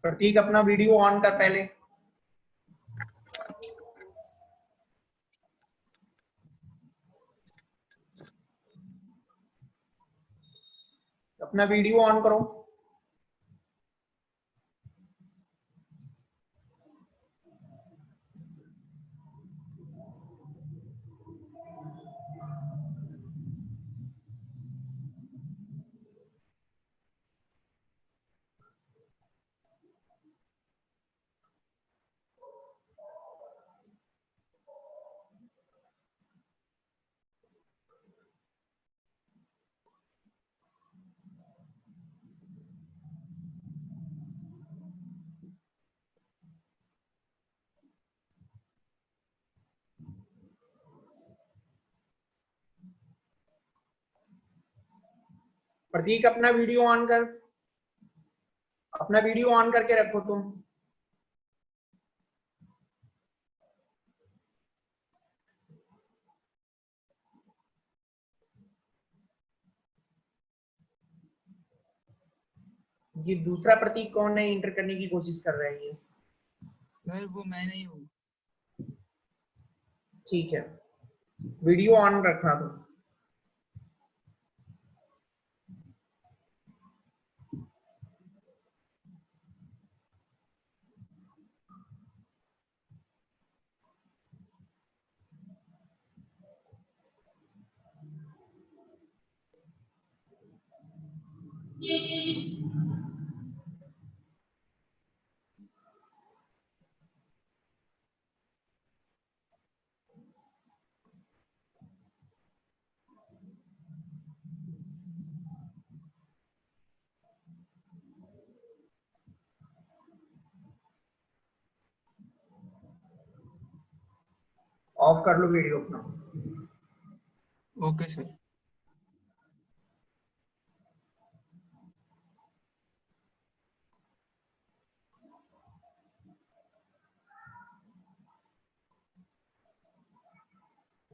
प्रतीक अपना video on कर पहले। अपना वीडियो ऑन करो। प्रतीक अपना वीडियो ऑन कर, अपना वीडियो ऑन करके रखो तुम। ये दूसरा प्रतीक कौन है, इंटर करने की कोशिश कर रहा है ये? सर वो मैं नहीं हूँ। ठीक है, वीडियो ऑन रखना तुम। ऑफ कर लो वीडियो अपना। Okay sir.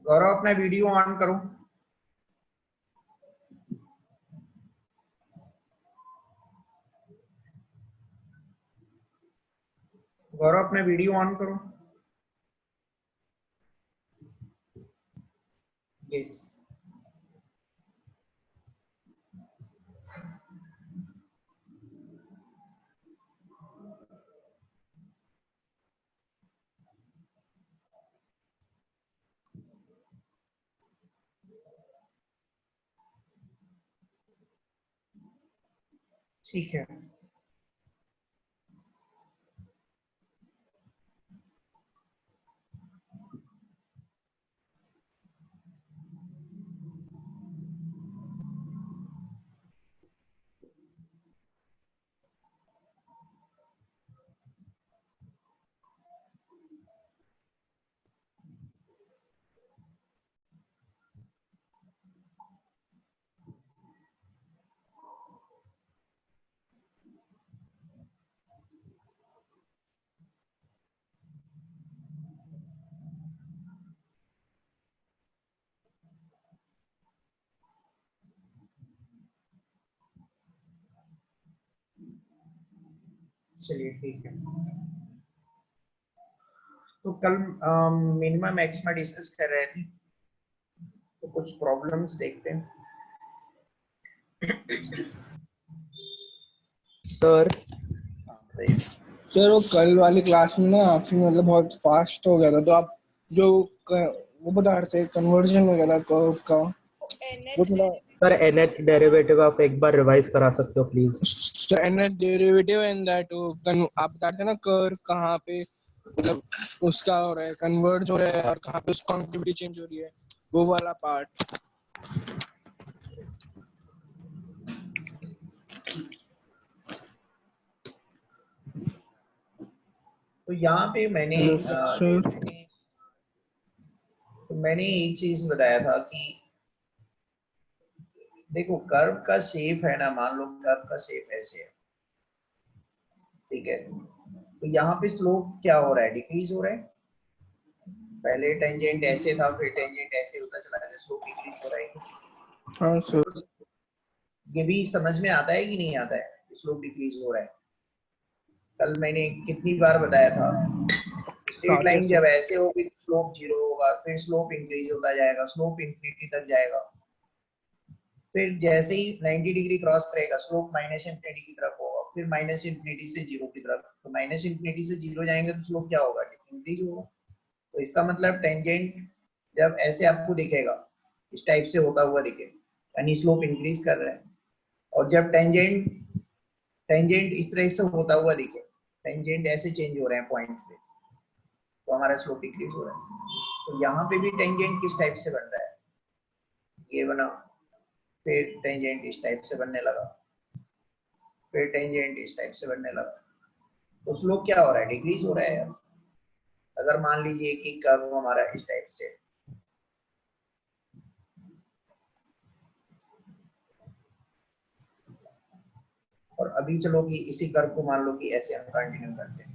गौरव अपना वीडियो ऑन करो। गौरव अपना वीडियो ऑन करो। यस, ठीक है। चलिए ठीक है, तो कल मिनिमम मैक्सिमम डिस्कस कर रहे थे, तो कुछ प्रॉब्लम्स देखते हैं। सर सर वो कल वाली क्लास में ना आपकी मतलब बहुत फास्ट हो गया था, तो आप जो वो बता रहे थे कन्वर्जन वगैरह कर्व का, वो थोड़ा सर NH डेरिवेटिव आप एक बार रिवाइज करा सकते हो please? NH derivative and that आप बता रहे थे ना कर्व कहाँ पे मतलब उसका हो रहा है कन्वर्ज हो रहा है और कहाँ पे उसकी कॉन्टिविटी चेंज हो रही है, वो वाला पार्ट। तो यहाँ पे मैंने एक चीज बताया था कि देखो कर्व का शेप है ना, मान लो कर्व का शेप ऐसे है, ठीक है, तो यहाँ पे स्लोप क्या हो रहा है, डिक्रीज हो रहा है। पहले टेंजेंट ऐसे था, फिर टेंजेंट ऐसे होता चला गया, स्लोप डिक्रीज हो रहा है। हाँ सर। ये भी समझ में आता है कि नहीं आता है, स्लोप डिक्रीज हो रहा है? कल मैंने कितनी बार बताया था, स्ट्रेट लाइन जब ऐसे होगी तो स्लोप 0 होगा, फिर स्लोप इंक्रीज होता जाएगा, स्लोप इंफिनिटी तक जाएगा, फिर जैसे ही 90 डिग्री क्रॉस करेगा स्लोप माइनस इंफिनिटी की तरफ होगा, फिर माइनस इंफिनिटी से 0 की तरफ, तो माइनस इंफिनिटी से 0 जाएंगे तो स्लोप क्या होगा, इंक्रीज होगा। तो इसका मतलब टेंजेंट जब ऐसे आपको दिखेगा, इस टाइप से होता हुआ दिखे, यानी स्लोप इंक्रीज कर रहा है। और जब टेंजेंट टेंजेंट इस तरह से होता हुआ दिखे, टेंजेंट ऐसे चेंज हो रहे हैं पॉइंट पे, तो हमारा स्लोप डिक्रीज हो रहा है। तो यहाँ पे भी टेंजेंट किस टाइप से बन रहा है, ये बना, फिर टेंजेंट इस टाइप से बनने लगा, फिर टेंजेंट इस टाइप से बनने लगा, तो स्लोप क्या हो रहा है, डिक्रीज हो रहा है यार। अगर मान लीजिए कि कर्व हमारा इस टाइप से, और अभी चलो कि इसी कर्व को मान लो कि ऐसे हम कंटिन्यू करते हैं,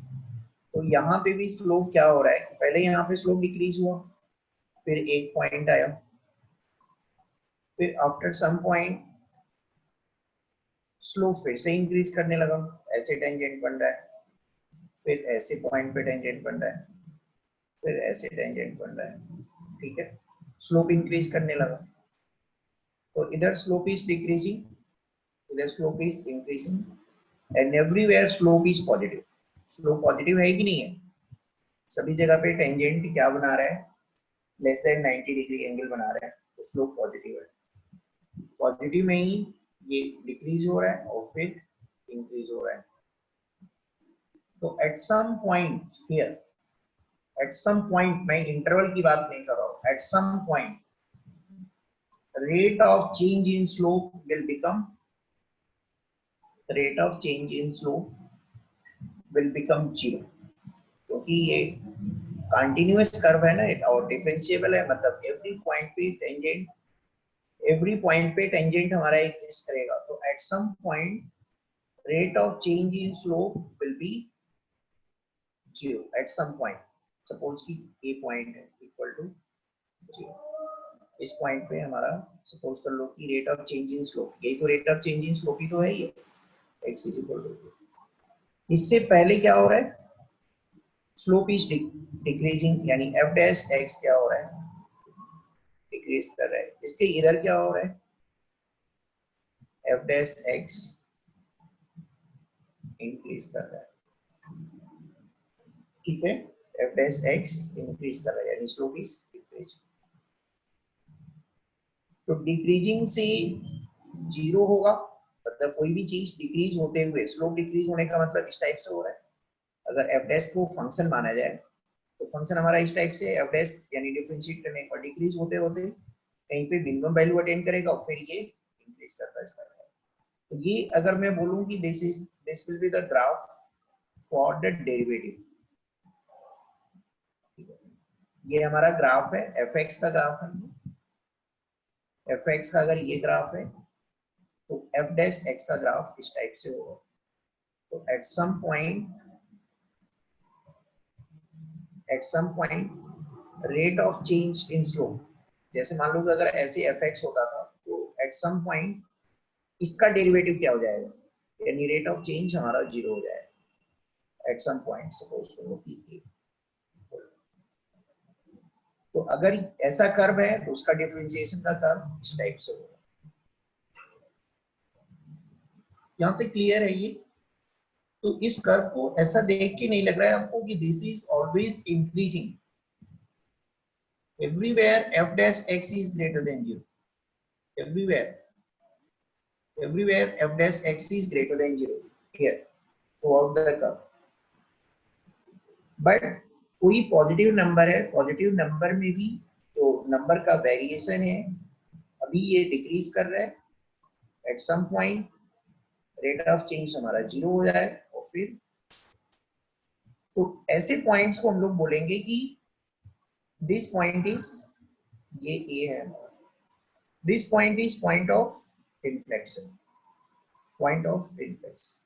तो यहाँ पे भी स्लोप क्या हो रहा है कि पहले यहाँ पे स्लोप डिक्रीज हुआ, फिर एक पॉइंट आया, फिर आफ्टर सम पॉइंट स्लोप फिर से इंक्रीज करने लगा, ऐसे टेंजेंट बन रहा है, फिर ऐसे पॉइंट पे टेंजेंट बन रहा है, फिर ऐसे टेंजेंट बन रहा है, ठीक है, स्लोप इंक्रीज करने लगा। तो इधर स्लोप इज डिक्रीजिंग, इधर slope is increasing, and everywhere slope is positive. Slope positive है कि नहीं है, सभी जगह पे टेंजेंट क्या बना रहा है, लेस देन 90 डिग्री एंगल बना रहा है, तो स्लोप पॉजिटिव है। पॉजिटिव में ही ये डिक्रीज हो रहा है और फिर इंक्रीज हो रहा है। तो at some point here, at some point, मैं इंटरवल की बात नहीं कर रहा हूं, at some point rate of change in slope will become, rate of change in slope will become 0, क्योंकि ये कंटिन्यूअस कर्व है ना और डिफरेंशिएबल है, मतलब एवरी पॉइंट पे टेंजेंट हमारा एग्जिस्ट करेगा। तो at some point rate of change in slope will be 0 at some point. Suppose कि ए पॉइंट है इक्वल टू 0, इस पॉइंट पे हमारा सपोज कर लो कि rate of change in slope, यही तो rate of change in slope ही तो है ये, x इक्वल टू। इससे पहले क्या हो रहा है, स्लोप इज डिक्रीजिंग, यानी f डैश x क्या हो रहा है, डिक्रीज कर रहा है। इसके इधर क्या हो रहा है, f डैश x इंक्रीज कर रहा है, ठीक है, f डैश x इंक्रीज कर रहा है, यानी स्लोप इज डिक्रीजिंग। तो डिक्रीजिंग से 0 होगा, मतलब कोई भी चीज डिक्रीज होते हुए, स्लोप डिक्रीज होने का मतलब इस टाइप से हो रहा है। अगर f डैश को फंक्शन माना जाए तो फंक्शन हमारा इस टाइप से f डैश यानी डिफरेंशिएट करने पर डिक्रीज होते होते कहीं पे मिनिमम वैल्यू अटेन करेगा और फिर ये इंक्रीज करता है। तो ये अगर मैं बोलूं कि this will be the graph for the derivative, ये हमारा ग्राफ है, fx का ग्राफ है, fx का अगर ये ग्राफ है तो f डैश x का ग्राफ इस टाइप से होगा। तो at some point rate of change in slope, जैसे मान लो कि अगर ऐसे fx होता था तो एट सम पॉइंट इसका डेरिवेटिव क्या हो जाएगा, यानी रेट ऑफ चेंज हमारा 0 हो जाएगा एट सम पॉइंट, सपोज करो कि तो अगर ऐसा कर्व है तो उसका डिफरेंशिएशन का कर्व इस टाइप से होगा। यहाँ तक क्लियर है ये। तो इस कर्व को ऐसा देख के नहीं लग रहा है आपको कि this is always increasing, everywhere f dash x is greater than 0, everywhere f dash x is greater than 0 here throughout the curve। But कोई पॉजिटिव नंबर है, पॉजिटिव नंबर में भी जो नंबर का वेरिएशन है अभी ये डिक्रीज कर रहा है, at some point rate of change हमारा 0 हो जाए और फिर तो ऐसे पॉइंट्स को हम लोग बोलेंगे कि दिस पॉइंट इज, ये ए है, this point is point of inflection, point of inflection.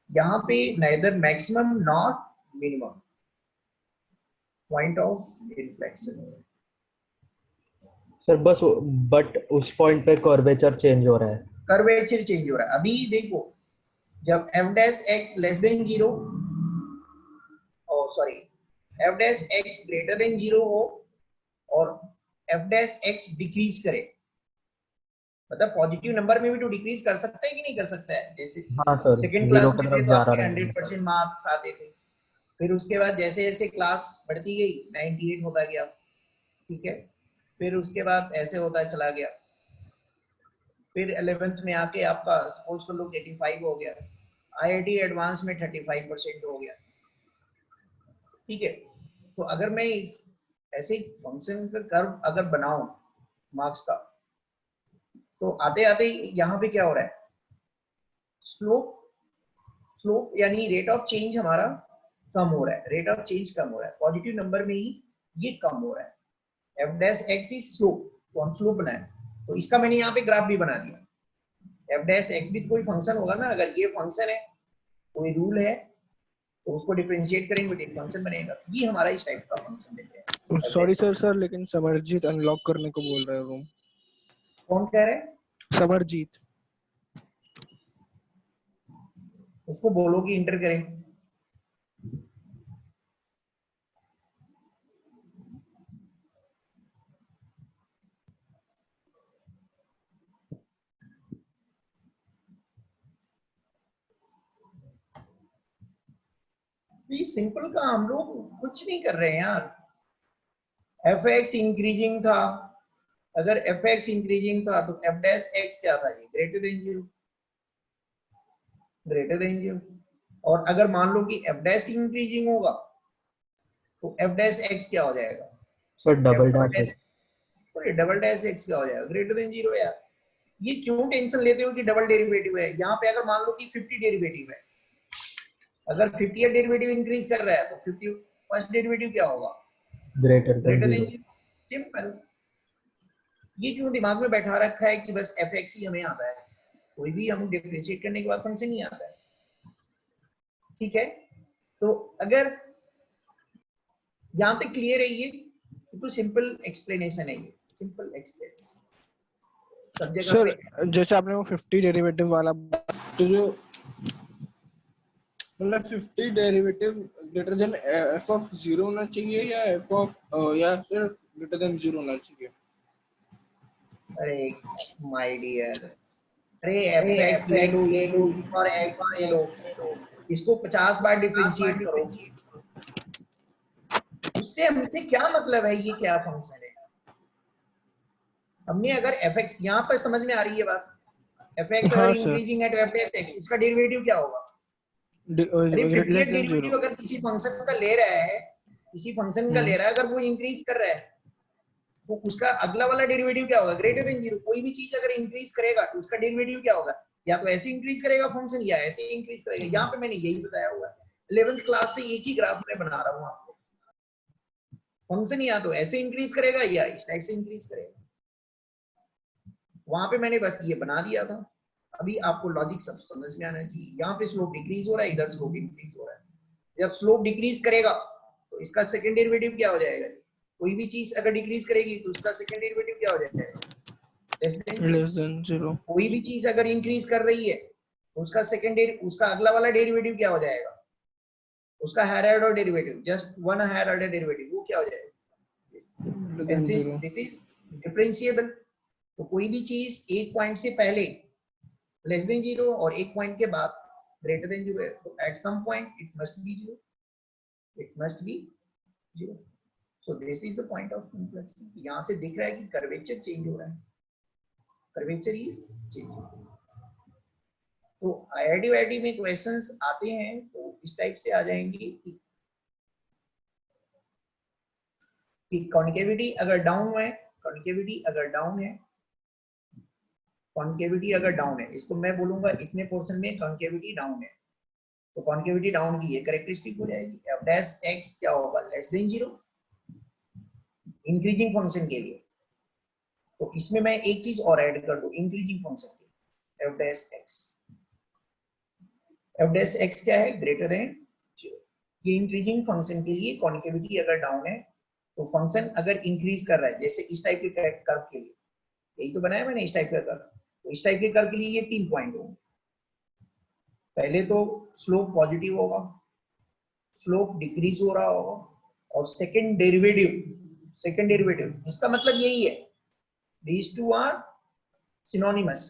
यहाँ पे neither maximum not minimum, point of inflection. Sir बस बट उस पॉइंट पे कर्वेचर चेंज हो रहा है, कर्वेचर चेंज हो रहा है। अभी देखो जब f dash x less than 0 sorry F dash x greater than 0 हो और एफ डैश एक्स डिक्रीज करे, मतलब पॉजिटिव नंबर में भी तो डिक्रीज कर सकता है कि नहीं कर सकता है। जैसे हाँ सर, सेकंड जीरो क्लास की में थे तरफ तो जा रहा आपके रहेगा। 100% मार्क्स आते थे, फिर उसके बाद जैसे जैसे क्लास बढ़ती गई 98 होता गया, ठीक है, फिर उसके बाद ऐसे होता चला गया, फिर 11th में आके आपका सपोज कर लो 85 हो गया, आईआईटी एडवांस में 35% हो गया, ठीक है। तो अगर मैं इस ऐसे फंक्शन का कर्व अगर बनाऊं मार्क्स का, तो आते आते यहाँ पे क्या हो रहा है, स्लोप स्लोप यानी रेट ऑफ चेंज हमारा कम हो रहा है, रेट ऑफ चेंज कम हो रहा है, पॉजिटिव नंबर में ही ये कम हो रहा है। F dash x is slope, तो हम स्लोप बनाए, तो इसका मैंने यहाँ पे ग्राफ भी बना दिया। एफ डैश एक्स भी तो कोई फंक्शन होगा ना, अगर ये फंक्शन है कोई रूल है तो उसको डिफरेंशिएट करेंगे तो एक फंक्शन बनेगा, ये हमारा इस टाइप का फंक्शन देते हैं। सॉरी सर लेकिन समरजीत अनलॉक करने को बोल रहे हैं रूम। कौन कह रहे हैं? समरजीत। उसको बोलो कि इंटर करें। ये सिंपल का हम लोग कुछ नहीं कर रहे हैं यार। एफ एक्स इंक्रीजिंग था, अगर एफ एक्स इंक्रीजिंग था तो एफ डैश एक्स क्या था, ग्रेटर देन 0, ग्रेटर देन 0। और अगर मान लो कि एफ डैश इंक्रीजिंग होगा तो एफ डैश एक्स क्या हो जाएगा, sir double double dash dash, double dash x क्या हो जाएगा, ग्रेटर देन 0 यार। ये क्यों टेंशन लेते हो कि डबल डेरिवेटिव है, यहाँ पे अगर मान लो कि 50 डेरिवेटिव है, अगर 50 डेरिवेटिव इंक्रीज कर रहा है तो 50 फर्स्ट डेरिवेटिव क्या होगा, greater than greater than 0। 0। Simple. ये क्यों दिमाग में बैठा रखा है कि बस एफ एक्स ही हमें आता है, कोई भी हम डिफरेंशिएट करने के बाद फंक्शन ही आता है, ठीक है। तो अगर यहाँ पे क्लियर है ये तो सिंपल एक्सप्लेनेशन है, ये सिंपल एक्सप्लेनेशन सब जगह सर पे। जैसे आपने वो 50 डेरिवेटिव वाला, तो जो मतलब 50 derivative greater then F of 0 होना चाहिए या एफ ऑफ या फिर ग्रेटर देन 0 होना चाहिए? अरे माय डियर, अरे एफ एक्स ले लो और एक्स ले लो, इसको 50 बार डिफरेंशिएट करो, उससे हमसे क्या मतलब है, ये क्या फंक्शन है। हमने अगर एफ एक्स यहाँ पर समझ में आ रही है बात, एफ एक्स अगर हाँ सर, इंक्रीजिंग है तो एफ एक्स उसका डेरिवेटिव क्या होगा, अरे 50 लेस देन 0। डेरिवेटिव अगर किसी फंक्शन का ले रहा है, किसी फंक्शन का ले रहा है, अगर वो इंक्रीज कर रहा है तो उसका अगला वाला डेरिवेटिव क्या होगा, ग्रेटर देन 0। कोई भी चीज अगर इंक्रीज करेगा तो उसका डेरिवेटिव क्या होगा, या तो ऐसे इंक्रीज करेगा फंक्शन या ऐसे इंक्रीज करेगा। यहाँ पे मैंने यही बताया हुआ है, 11th क्लास से एक ही ग्राफ में बना रहा हूँ आपको, फंक्शन या तो ऐसे इंक्रीज करेगा या इस टाइप से इंक्रीज करेगा। वहां पे मैंने बस ये बना दिया था, अभी आपको लॉजिक सब समझ में आना चाहिए। यहाँ पे स्लोप डिक्रीज हो रहा है, इधर स्लोप इंक्रीज हो रहा है। जब स्लोप डिक्रीज करेगा तो इसका सेकंड डेरिवेटिव क्या हो जाएगा, कोई भी चीज अगर डिक्रीज करेगी तो उसका सेकंड डेरिवेटिव क्या हो जाएगा, लेस देन 0। कोई भी चीज अगर इंक्रीज कर रही है तो उसका सेकंड उसका अगला वाला डेरिवेटिव क्या हो जाएगा, उसका higher order derivative, just one higher order derivative, वो क्या हो जाएगा। And since this is differentiable, तो कोई भी चीज एक पॉइंट से पहले लेस देन 0 और एक पॉइंट के बाद ग्रेटर देन 0 है, तो at some point it must be 0, it must be 0। So this is the point of complexity. यहाँ से दिख रहा है कि कर्वेचर चेंज हो रहा है, कर्वेचर इज चेंज। तो आईआईटी वाईआईटी में क्वेश्चंस आते हैं तो इस टाइप से आ जाएंगे कि कॉन्केविटी अगर डाउन है, कॉन्केविटी अगर डाउन है, कॉन्केविटी अगर डाउन है, इसको मैं बोलूंगा इतने पोर्शन में कॉन्केविटी डाउन है, तो कॉन्केविटी डाउन की ये कैरेक्टरिस्टिक हो जाएगी। एफ डैश एक्स क्या होगा, लेस देन 0 इंक्रीजिंग फंक्शन के लिए। तो इसमें मैं एक चीज और ऐड कर दूं इंक्रीजिंग फंक्शन के, F dash x, F dash x क्या है, ग्रेटर देन 0। ये इंक्रीजिंग फंक्शन के लिए कॉन्केविटी अगर डाउन है तो फंक्शन अगर इंक्रीज कर रहा है, जैसे इस टाइप के कर्व के लिए, यही तो बनाया मैंने इस टाइप का कर्व, तो इस टाइप के कर्व के लिए ये 3 पॉइंट होंगे। पहले तो स्लोप पॉजिटिव होगा, स्लोप डिक्रीज हो रहा होगा, और सेकंड डेरिवेटिव इसका मतलब यही है, these two are synonymous.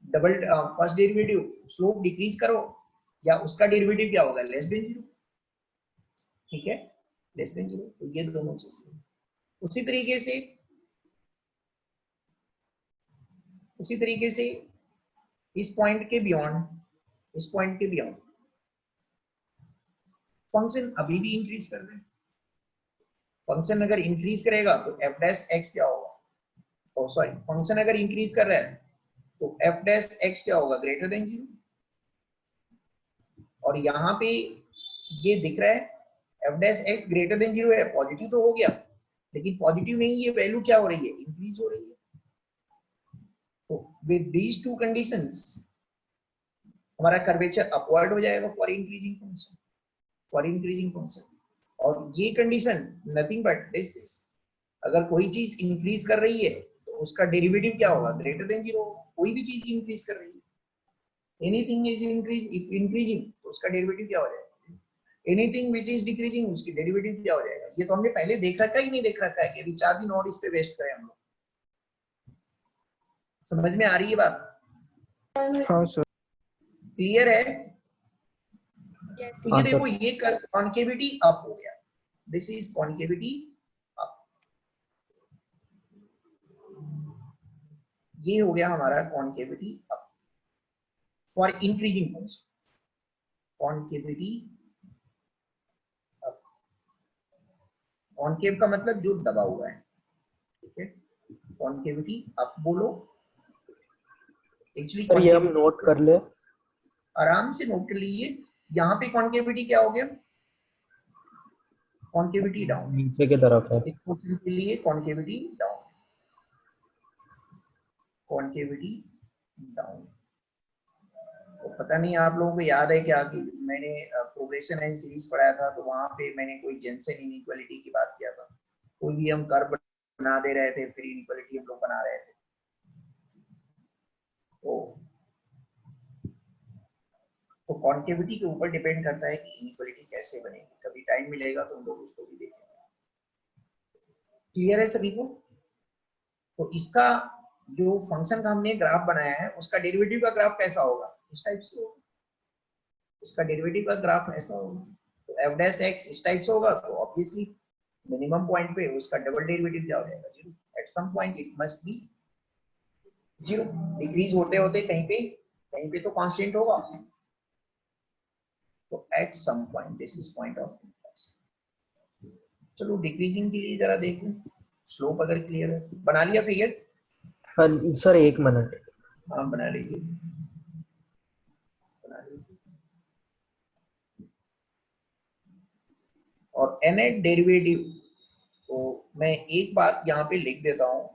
Double first derivative slope decrease करो या उसका डेरिवेटिव क्या होगा, लेस देन जीरो, ठीक है, लेस देन जीरो। तो ये दोनों चीजें उसी तरीके से इस पॉइंट के बियॉन्ड फंक्शन अभी भी इंक्रीज कर रहे हैं। फंक्शन अगर इंक्रीज करेगा तो एफ डैश एक्स क्या होगा, ओ सॉरी, फंक्शन अगर इंक्रीज कर रहा है तो एफ डैश एक्स क्या होगा, ग्रेटर देन जीरो। और यहाँ पे ये दिख रहा है F dash x greater than zero है, पॉजिटिव तो हो गया, लेकिन पॉजिटिव नहीं, ये वैल्यू क्या हो रही है, इंक्रीज हो रही है। तो विद दीज टू कंडीशंस हमारा कर्वेचर अपवर्ड हो जाएगा फॉर इंक्रीजिंग फंक्शन। और ये कंडीशन नथिंग बट दिस, अगर कोई चीज इंक्रीज कर रही है तो उसका डेरिवेटिव क्या होगा, ग्रेटर देन जीरो। कोई भी चीज इंक्रीज कर रही है, एनीथिंग इज इंक्रीजिंग तो उसका डेरिवेटिव क्या हो जाएगा, एनीथिंग विच इज डिक्रीजिंग उसकी डेरिवेटिव क्या हो जाएगा। ये तो हमने पहले देख रखा ही नहीं देख रखा है कि अभी 4 दिन और इस पे वेस्ट करें हम लोग। समझ में आ रही है बात? हाँ सर। क्लियर है? तो ये हाँ देखो, सर। ये कॉन्केविटी अप हो गया, दिस इज कॉन्केविटी अप, ये हो गया हमारा concavity up for increasing function, concavity up. Concave का मतलब जो दबा हुआ है, ठीक है, कॉन्केविटी अप बोलो। एक्चुअली सर ये हम नोट कर ले, आराम से नोट कर लीजिए। यहाँ पे कॉन्केविटी क्या हो गया, कॉन्केविटी डाउन, नीचे की तरफ है। इस क्वेश्चन के लिए कॉन्केविटी डाउन, कॉन्केविटी डाउन। तो पता नहीं आप लोगों को याद है क्या कि मैंने प्रोग्रेशन एंड सीरीज पढ़ाया था, तो वहां पे मैंने कोई जेंसेन इनइक्वालिटी की बात किया था। कोई भी हम कर्व बना दे रहे थे, फिर इनइक्वालिटी हम लोग बना रहे थे। तो कॉन्केविटी के ऊपर डिपेंड करता है कि इनइक्वालिटी कैसे बनेगी। कभी टाइम मिलेगा तो हम लोग उसको भी देखेंगे। क्लियर है सभी को? तो इसका जो फंक्शन का हमने ग्राफ बनाया है उसका डेरिवेटिव का ग्राफ कैसा होगा, इस टाइप से होगा। इसका डेरिवेटिव का ग्राफ ऐसा होगा। तो एफ डैश एक्स इस टाइप से होगा, तो ऑब्वियसली मिनिमम पॉइंट पे उसका डबल डेरिवेटिव क्या हो जाएगा, zero. At some point it must be zero. Decrease होते होते कहीं पे तो कांस्टेंट होगा। तो at some point this is point of intersection. चलो डिक्रीजिंग के लिए जरा देख लें, स्लोप अगर क्लियर है। बना लिया फिगर? हाँ सर, 1 मिनट। हाँ बना लीजिए, बना लीजिए। और nth डेरिवेटिव, तो मैं एक बात यहाँ पे लिख देता हूँ,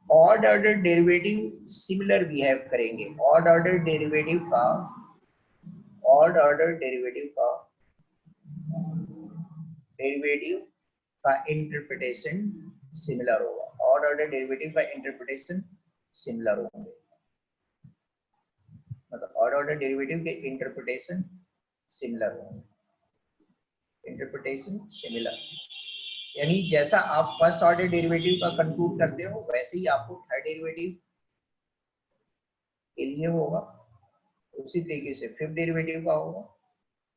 odd order derivative similar behave करेंगे। ऑड ऑर्डर डेरिवेटिव का इंटरप्रिटेशन सिमिलर होगा। ऑड ऑर्डर डेरिवेटिव का इंटरप्रिटेशन सिमिलर होंगे, मतलब ऑड ऑर्डर डेरिवेटिव के इंटरप्रिटेशन सिमिलर होंगे। इंटरप्रिटेशन सिमिलर यानी जैसा आप फर्स्ट ऑर्डर डेरिवेटिव का कंक्लूड करते हो वैसे ही आपको थर्ड डेरिवेटिव के लिए होगा, उसी तरीके से फिफ्थ डेरिवेटिव का होगा।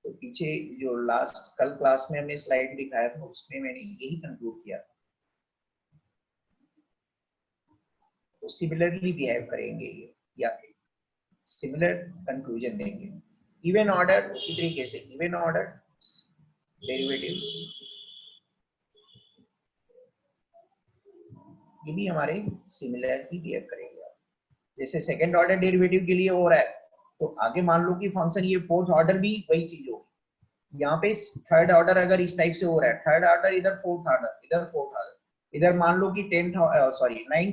तो पीछे जो लास्ट कल क्लास में हमने स्लाइड दिखाया था उसमें मैंने यही कंक्लूड किया, तो सिमिलरली बिहेव करेंगे ये, या सिमिलर कंक्लूजन देंगे। इवन ऑर्डर उसी तरीके से, इवन ऑर्डर डेरिवेटिव्स ये भी हमारे सिमिलर ही बिहेव करेंगे। जैसे सेकंड ऑर्डर डेरिवेटिव के लिए हो रहा है, तो आगे मान लो कि फंक्शन ये फोर्थ ऑर्डर भी वही चीज होगी। यहाँ पे थर्ड ऑर्डर अगर इस टाइप से हो रहा है, थर्ड ऑर्डर इधर फोर्थ ऑर्डर, इधर फोर्थ ऑर्डर, इधर मान लो कि नाइन्थ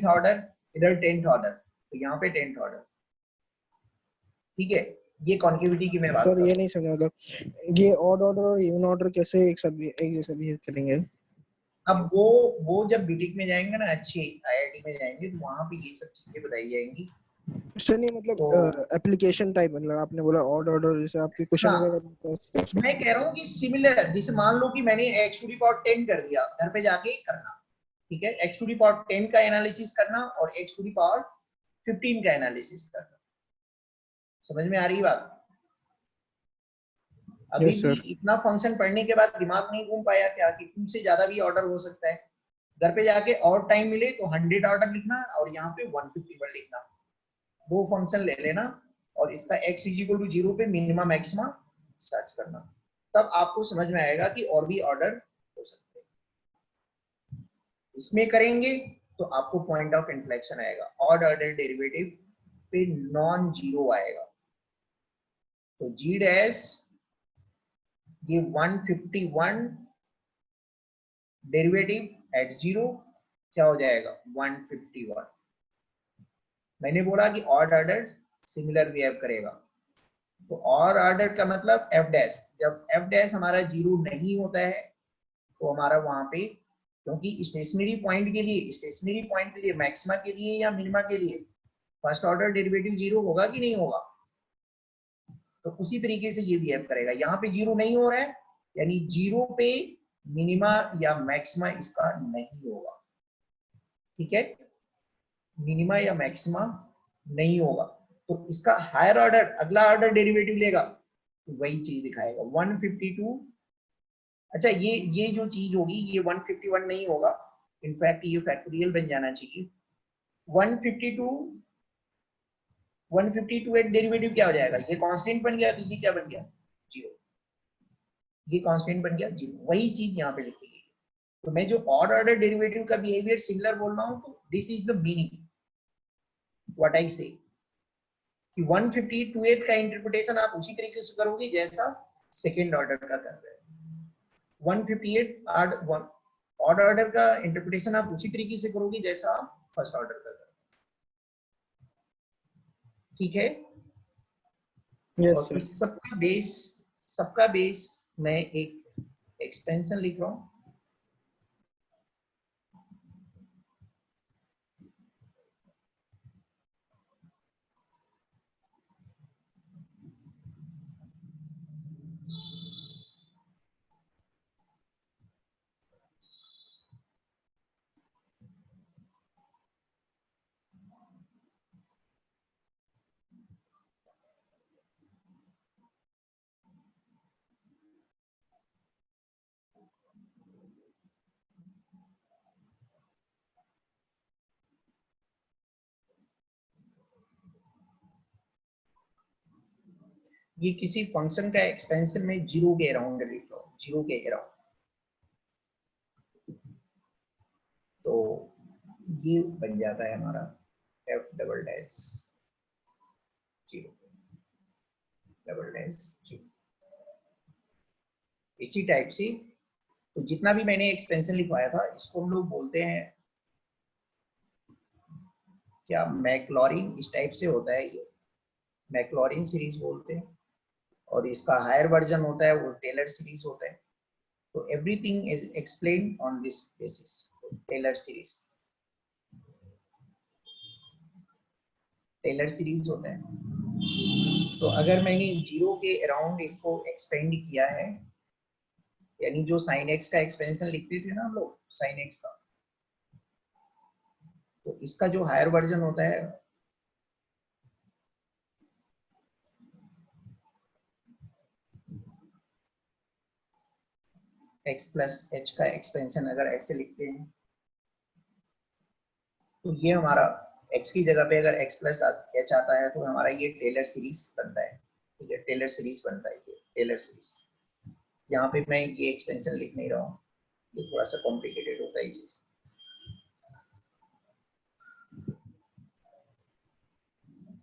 ऑर्डर, इधर 10th ऑर्डर, तो यहाँ पे 10th ऑर्डर। ठीक है, ये कॉन्केविटी की मैं बात कर रहा हूं। ये नहीं समझा, मतलब ये ऑड ऑर्डर और इवन ऑर्डर कैसे एक जैसा बिहेव करेंगे? अब वो जब बीटेक में जाएंगे ना, अच्छे आईआईटी में जाएंगे, तो वहां पे ये सब चीजें बताई जाएंगी सर नहीं मतलब तो एप्लीकेशन टाइप, मतलब आपने बोला ऑड ऑर्डर, जैसे आपके क्वेश्चन हाँ, वगैरह। मैं कह रहा हूँ कि सिमिलर, जैसे मान लो कि मैंने x टू दी पावर 10 कर दिया, घर पे जाके करना, ठीक है, x टू दी पावर 10 का एनालिसिस करना और x टू दी पावर 15 का एनालिसिस करना। समझ में आ रही बात? अभी यस भी सर। इतना फंक्शन पढ़ने के बाद दिमाग नहीं घूम पाया क्या कि 2 से ज्यादा भी ऑर्डर हो सकता है? घर पे जाके और टाइम मिले तो 100 ऑर्डर लिखना और यहाँ पे 151 लिखना, दो फंक्शन ले लेना और इसका x इज इक्वल टू 0 पे मिनिमा मैक्सिमा सर्च करना, तब आपको समझ में आएगा कि और भी ऑर्डर हो सकते हैं। इसमें करेंगे तो आपको पॉइंट ऑफ इन्फ्लेक्शन आएगा, ऑड ऑर्डर डेरिवेटिव पे नॉन जीरो आएगा। तो जी डैश ये 151 डेरिवेटिव एट जीरो क्या हो जाएगा 151। मैंने बोला कि ऑड ऑर्डर सिमिलर बिहेव करेगा, तो और ऑर्डर का मतलब एफ डैश, जब एफ डैश हमारा जीरो नहीं होता है तो हमारा वहां पे, क्योंकि स्टेशनरी पॉइंट के लिए मैक्सिमा के लिए या मिनिमा के लिए फर्स्ट ऑर्डर डेरिवेटिव जीरो होगा कि नहीं होगा, तो उसी तरीके से ये बिहेव करेगा। यहाँ पे जीरो नहीं हो रहा है यानी जीरो पे मिनिमा या मैक्सिमा इसका नहीं होगा, ठीक है, मिनिमा या मैक्सिमा नहीं होगा, तो इसका हायर ऑर्डर अगला ऑर्डर डेरिवेटिव लेगा तो वही चीज दिखाएगा 152। अच्छा ये जो चीज होगी ये 151 नहीं होगा, इनफैक्ट ये फैक्टोरियल बन जाना चाहिए 152। 152 एक डेरिवेटिव क्या हो जाएगा, ये कांस्टेंट बन गया तो ये क्या बन गया जीरो, ये कांस्टेंट बन गया जीरो, वही चीज यहाँ पे लिखी गई। तो मैं जो ऑड ऑर्डर डेरिवेटिव का बिहेवियर सिमिलर बोल रहा हूँ, तो this is the meaning what I से कि 158 का इंटरप्रिटेशन आप उसी तरीके से करोगे जैसा सेकेंड ऑर्डर का कर रहे हैं। 158 ऑड ऑर्डर का इंटरप्रिटेशन आप उसी तरीके से करोगे जैसा आप फर्स्ट ऑर्डर का कर रहे हैं, ठीक है। यस और सर। इस सबका बेस मैं एक एक्सपेंशन लिख रहा हूँ, ये किसी फंक्शन का एक्सपेंशन में जीरो के अराउंड लिख लो, जीरो के अराउंड, तो ये बन जाता है हमारा F double dash zero double dash zero. इसी टाइप से तो जितना भी मैंने एक्सपेंशन लिखवाया था इसको हम लोग बोलते हैं क्या, मैक्लॉरिन, इस टाइप से होता है ये, मैक्लॉरिन सीरीज बोलते हैं, और इसका हायर वर्जन होता है वो टेलर सीरीज होता है। तो everything is explained on this basis, Taylor series, Taylor series होता है। तो अगर मैंने जीरो के अराउंड इसको एक्सपेंड किया है, यानी जो साइन एक्स का एक्सपेंशन लिखते थे ना हम लोग साइन एक्स का, तो इसका जो हायर वर्जन होता है x प्लस एच का एक्सपेंशन अगर ऐसे लिखते हैं तो ये हमारा x की जगह पे अगर x प्लस एच आता है तो हमारा ये टेलर सीरीज बनता है, ठीक है, टेलर सीरीज बनता है ये टेलर सीरीज। यहाँ पे मैं ये एक्सपेंशन लिख नहीं रहा हूँ, ये थोड़ा सा कॉम्प्लिकेटेड होता है चीज।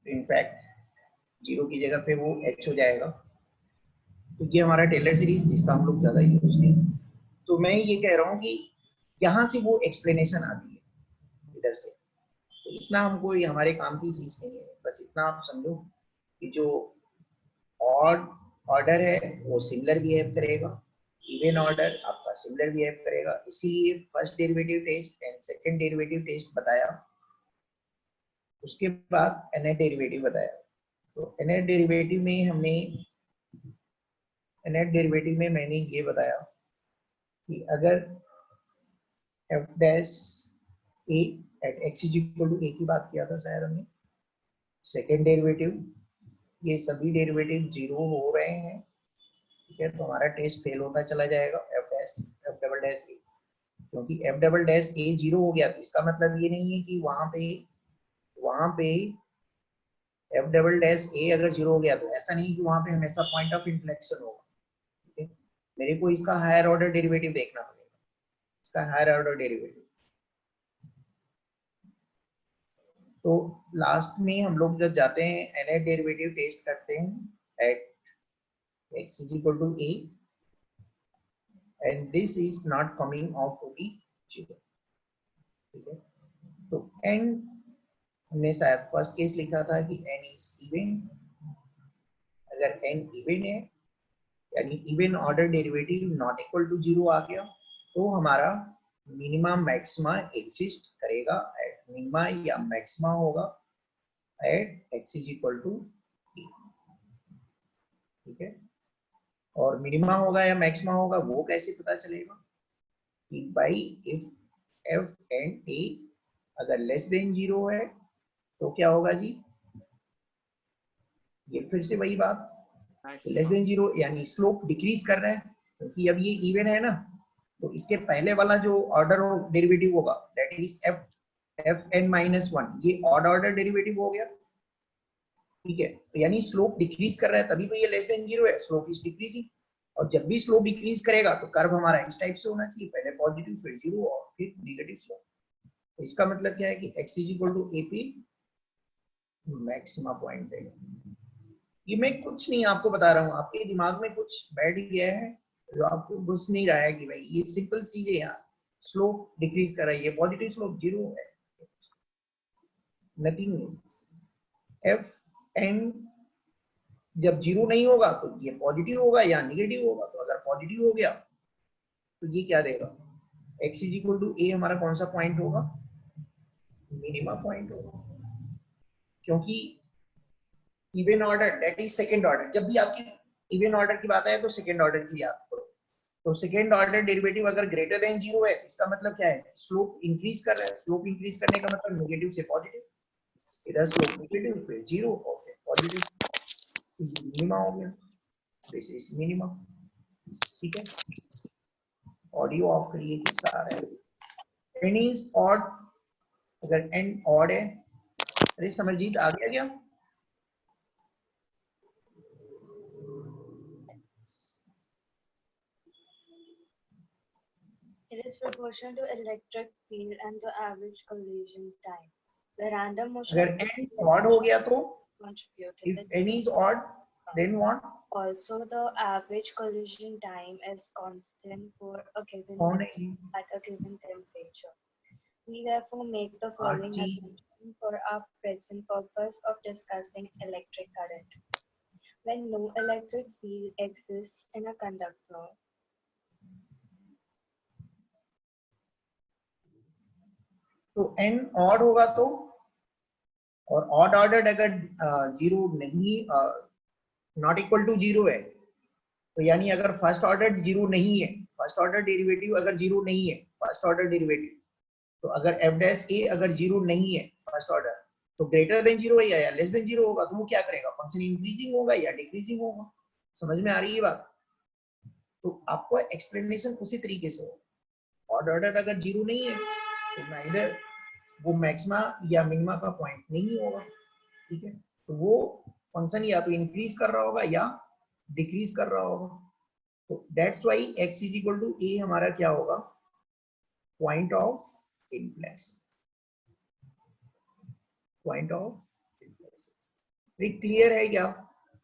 इनफैक्ट जीरो की जगह पे वो h हो जाएगा, तो ये हमारा टेलर सीरीज, इसका हम लोग ज्यादा यूज नहीं। तो मैं ये कह रहा हूँ कि यहाँ से वो एक्सप्लेनेशन आती है इधर से, तो इतना हमको ये हमारे काम की चीज नहीं है, बस इतना आप समझो कि जो ऑड ऑर्डर है वो सिमिलर बिहेव करेगा, इवन ऑर्डर आपका सिमिलर बिहेव करेगा, इसीलिए first derivative test and second derivative test बताया। उसके बाद nth डेरिवेटिव बताया। तो nth डेरिवेटिव में मैंने ये बताया कि अगर f dash a at x is equal to a की बात किया था शायद हमने। सेकेंड डेरिवेटिव, ये सभी डेरिवेटिव जीरो हो रहे हैं, ठीक है, तो हमारा टेस्ट फेल होता चला जाएगा f डबल डैश a, क्योंकि f double dash a zero हो गया। तो इसका मतलब ये नहीं है कि वहां पे f डबल डैश a अगर जीरो हो गया तो ऐसा नहीं कि वहां पे हमेशा पॉइंट ऑफ इन्फ्लेक्शन होगा, ठीक है। मेरे को इसका हायर ऑर्डर डेरिवेटिव देखना पड़ेगा, इसका हायर ऑर्डर डेरिवेटिव। तो लास्ट में हम लोग जब जाते हैं nth डेरिवेटिव टेस्ट करते हैं eight x is equal to a and this is not coming out to be 0, ठीक है। तो n हमने शायद फर्स्ट केस लिखा था कि n is even, अगर n इवन है यानी even order derivative not equal to 0 आ गया तो हमारा मिनिमा मैक्सिमा एग्जिस्ट करेगा एट मिनिमा या मैक्सिमा होगा at x is equal to a, ठीक है। और मिनिमा होगा या मैक्सिमा होगा वो कैसे पता चलेगा कि by if f and a अगर लेस देन 0 है तो क्या होगा जी, ये फिर से वही बात, लेस देन 0 यानी स्लोप डिक्रीज कर रहा है, क्योंकि अब ये इवन है ना, तो इसके पहले वाला जो ऑर्डर डेरिवेटिव होगा that is f n minus 1, ये ऑड ऑर्डर डेरिवेटिव हो गया, ठीक है। तो यानी स्लोप डिक्रीज कर रहा है, तभी तो ये लेस देन 0 है, स्लोप इज डिक्रीजिंग। और जब भी स्लोप डिक्रीज करेगा तो कर्व हमारा इस टाइप से होना चाहिए, पहले पॉजिटिव फिर 0 और फिर नेगेटिव स्लोप। तो इसका मतलब क्या है कि x is equal to a पे मैक्सिमा पॉइंट है। ये मैं कुछ नहीं आपको बता रहा हूँ, आपके दिमाग में कुछ बैठ गया है जो आपको घुस नहीं रहा है कि भाई ये सिंपल चीज है यार, स्लोप डिक्रीज कर रही है, पॉजिटिव स्लोप 0 है, नथिंग। एफ एन जब 0 नहीं होगा तो ये पॉजिटिव होगा या निगेटिव होगा, तो अगर पॉजिटिव हो गया तो ये क्या देगा, x is equal to a हमारा कौन सा पॉइंट होगा, मिनिमा पॉइंट होगा, क्योंकि even order that is second order, जब भी आपकी इवन ऑर्डर की बात आए तो सेकंड ऑर्डर की याद करो। तो सेकंड ऑर्डर डेरिवेटिव अगर ग्रेटर देन 0 है, इसका मतलब क्या है, स्लोप इंक्रीज कर रहा है, स्लोप इंक्रीज करने का मतलब नेगेटिव से पॉजिटिव, इधर स्लोप नेगेटिव फिर 0 और फिर पॉजिटिव, मिनिमा हो गया, दिस इज मिनिमा, ठीक है। ऑडियो ऑफ करिए, किसका आ रहा है, n इज ऑड, अगर n ऑड है, अरे समरजीत आ गया क्या, It is proportional to electric field and to average collision time. The random motion अगर n ऑड हो गया तो contributed. if n is odd then what, Also, the average collision time is constant for a given कौन है ये, at a given temperature. We therefore make the following RT assumption for our present purpose of discussing electric current. When no electric field exists in a conductor, तो n odd होगा तो, और odd order अगर 0 नहीं, not equal to 0 है, तो यानी अगर फर्स्ट ऑर्डर 0 नहीं है, फर्स्ट ऑर्डर डेरिवेटिव अगर 0 नहीं है, फर्स्ट ऑर्डर डेरिवेटिव, तो अगर f डैश a अगर 0 नहीं है फर्स्ट ऑर्डर, तो ग्रेटर देन 0 है या लेस देन 0 होगा, तो वो क्या करेगा, फंक्शन इंक्रीजिंग होगा या डिक्रीजिंग होगा, समझ में आ रही है बात। तो आपको एक्सप्लेनेशन उसी तरीके से हो, ऑड ऑर्डर अगर 0 नहीं है तो नाइदर वो मैक्सिमा या मिनिमा का पॉइंट नहीं होगा, ठीक है। तो वो फंक्शन या तो इंक्रीज कर रहा होगा या डिक्रीज कर रहा होगा, तो that's why x is equal to a हमारा क्या होगा, point of inflection, point of inflection. Clear है क्या,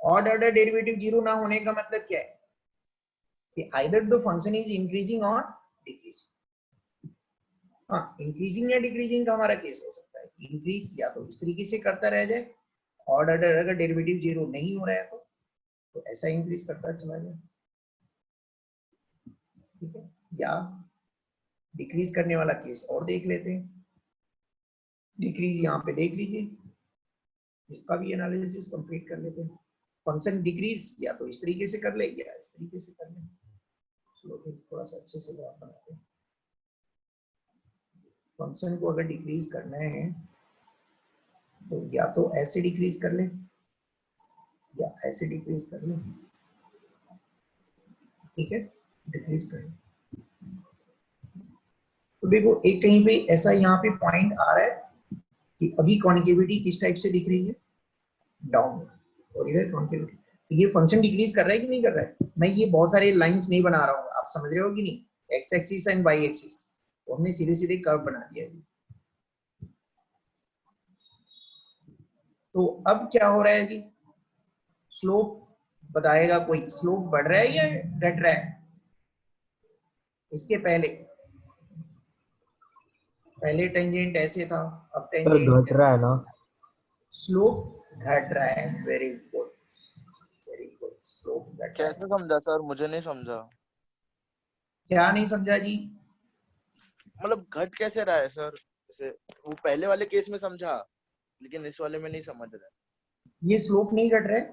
ऑड ऑर्डर डेरिवेटिव 0 ना होने का मतलब क्या है कि either the function is increasing और डिक्रीजिंग। हाँ, इंक्रीजिंग या डिक्रीजिंग का हमारा केस हो सकता है, इंक्रीज या तो इस तरीके से करता रह जाए, ऑड ऑर्डर अगर डेरिवेटिव 0 नहीं हो रहा है तो ऐसा इंक्रीज करता चला जाए, ठीक है। या डिक्रीज करने वाला केस और देख लेते हैं, डिक्रीज यहाँ पे देख लीजिए, इसका भी एनालिसिस कंप्लीट कर लेते हैं। फंक्शन डिक्रीज या तो इस तरीके से कर ले या इस तरीके से कर ले। चलो थोड़ा सा अच्छे से ग्राफ बनाते हैं। फंक्शन को अगर डिक्रीज करना है तो या तो ऐसे डिक्रीज कर ले या ऐसे डिक्रीज कर ले, ठीक है, डिक्रीज कर ले। तो देखो एक कहीं पे ऐसा यहाँ पे पॉइंट आ रहा है कि अभी कॉन्केविटी किस टाइप से दिख रही है, डाउन, और इधर कॉन्केविटी, तो ये फंक्शन डिक्रीज कर रहा है कि नहीं कर रहा है। मैं ये बहुत सारे लाइंस नहीं बना रहा हूँ, आप समझ रहे हो कि नहीं, X axis and Y axis, तो हमने सीधे सीधे कर्व बना दिया है। तो अब क्या हो रहा है जी, स्लोप बताएगा कोई, स्लोप बढ़ रहा है या घट रहा है। इसके पहले टेंजेंट ऐसे था, अब सर टेंजेंट घट रहा है ना। स्लोप घट रहा है। Very good, very good, slope घट रहा है। कैसे समझा सर, मुझे नहीं समझा। क्या नहीं समझा जी। मतलब घट कैसे रहा है सर, जैसे वो पहले वाले केस में समझा लेकिन इस वाले में नहीं समझ रहा। ये स्लोप नहीं घट रहा है,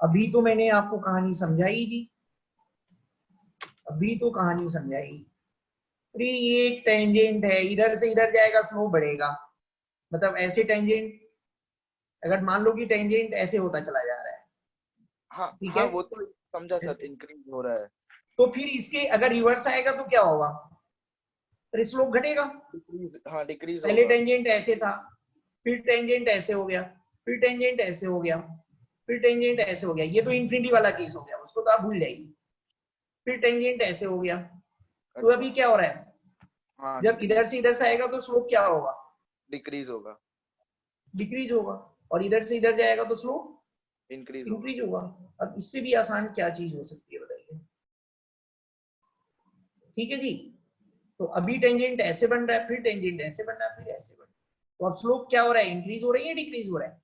अभी तो मैंने आपको कहानी समझाई जी, अभी तो कहानी समझाई। अरे ये एक टेंजेंट है, इधर से इधर जाएगा स्लोप बढ़ेगा, मतलब ऐसे टेंजेंट, अगर मान लो कि टेंजेंट ऐसे होता चला जा रहा है, हाँ ठीक हाँ है, वो तो समझा सर, इंक्रीज हो रहा है। तो फिर इसके अगर रिवर्स आएगा तो क्या होगा, फिर स्लोप घटेगा। डिक्रीज, हाँ डिक्रीज पहले होगा। टेंजेंट ऐसे था, फिर टेंजेंट ऐसे हो गया, फिर टेंजेंट ऐसे हो गया, फिर टेंजेंट ऐसे हो गया, ये तो इन्फिनिटी वाला केस हो गया, उसको तो आप भूल जाइए। फिर टेंजेंट ऐसे हो गया, तो अच्छा, अभी क्या हो रहा है, हाँ जब इधर से इधर से आएगा तो स्लोप क्या होगा, डिक्रीज होगा, डिक्रीज होगा, और इधर से इधर जाएगा तो स्लोप इंक्रीज होगा। इंक्रीज होगा। अब इससे भी आसान क्या चीज हो सकती है बताइए। ठीक है जी, तो अभी टेंजेंट ऐसे बन रहा है, फिर टेंजेंट ऐसे बन रहा है, फिर ऐसे बन रहा है, तो अब स्लोप क्या हो रहा है, इंक्रीज हो रही है, डिक्रीज हो रहा है,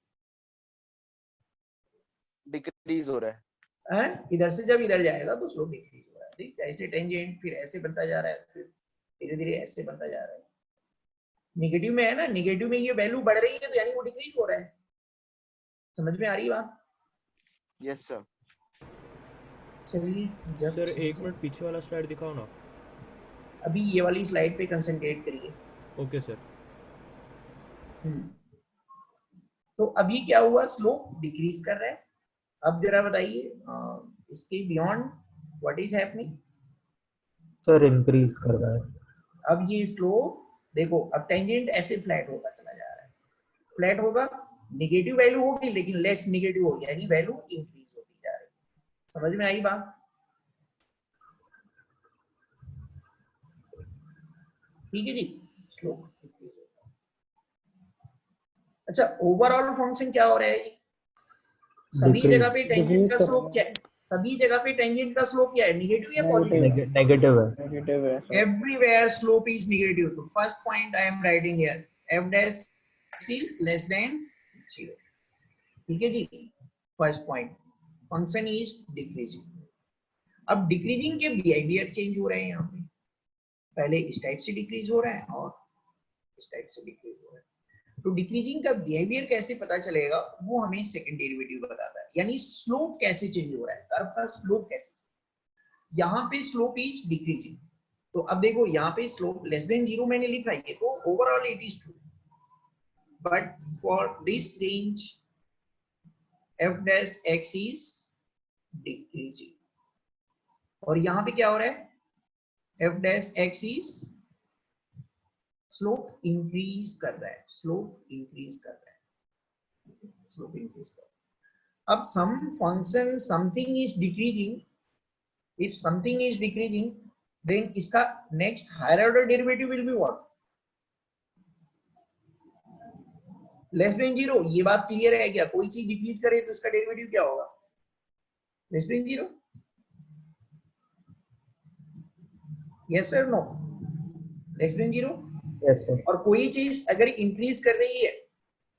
डिक्रीज हो रहा है। इधर से जब इधर जाएगा तो स्लोप डिक्रीज हो रहा है। ठीक, ऐसे टेंजेंट फिर ऐसे बनता जा रहा है, फिर धीरे धीरे ऐसे बनता जा रहा है। निगेटिव में है ना, निगेटिव में ये वैल्यू बढ़ रही है तो यानी वो डिक्रीज हो रहा है। समझ में आ रही है बात। Yes sir. चलिए जब सर एक मिनट पीछे वाला स्लाइड दिखाओ ना। अभी ये वाली स्लाइड पे कंसंट्रेट करिए। Okay sir. तो अभी क्या हुआ, स्लोप डिक्रीज कर रहा है। अब जरा बताइए इसके beyond what is happening. Sir increase कर रहा है। अब ये स्लोप देखो, अब टेंजेंट ऐसे फ्लैट होता चला जा रहा है, फ्लैट होगा, निगेटिव वैल्यू होगी लेकिन लेस निगेटिव होगी, यानी वैल्यू इंक्रीज होती जा रही है। समझ में आई बात। ठीक है जी, स्लोप डिक्रीज होता है। अच्छा, ओवरऑल फंक्शन क्या हो रहा है, सभी जगह पे टेंजेंट का स्लोप क्या है, सभी जगह पे टेंजेंट का स्लोप क्या है, निगेटिव या पॉजिटिव है, नेगेटिव है। नेगेटिव है sir. everywhere slope is negative. So first point I am writing here, f dash is less than 0. ठीक है जी, first point, function is decreasing. अब डिक्रीजिंग के बिहेवियर चेंज हो रहे हैं यहाँ पे, पहले इस टाइप से डिक्रीज हो रहा है और इस टाइप से डिक्रीज हो रहा है। तो डिक्रीजिंग का बिहेवियर कैसे पता चलेगा, वो हमें सेकंड डेरिवेटिव बताता है, यानी स्लोप कैसे चेंज हो रहा है, कर्व का स्लोप कैसे। यहाँ पे स्लोप इज डिक्रीजिंग, तो अब देखो यहाँ पे स्लोप लेस देन 0 मैंने लिखा है, तो overall it is true, but for this range f dash x is decreasing, और यहाँ पे क्या हो रहा है, f dash x is slope increase कर रहा है, स्लोप इंक्रीज कर रहा है, स्लोप इंक्रीज कर रहा है। अब some function something is decreasing, if something is decreasing then इसका next higher order derivative will be what, less than 0। ये बात क्लियर है क्या, कोई चीज डिक्रीज करे तो इसका डेरिवेटिव क्या होगा, less than 0। Yes sir, no, less than 0। Yes sir. और कोई चीज अगर इंक्रीज कर रही है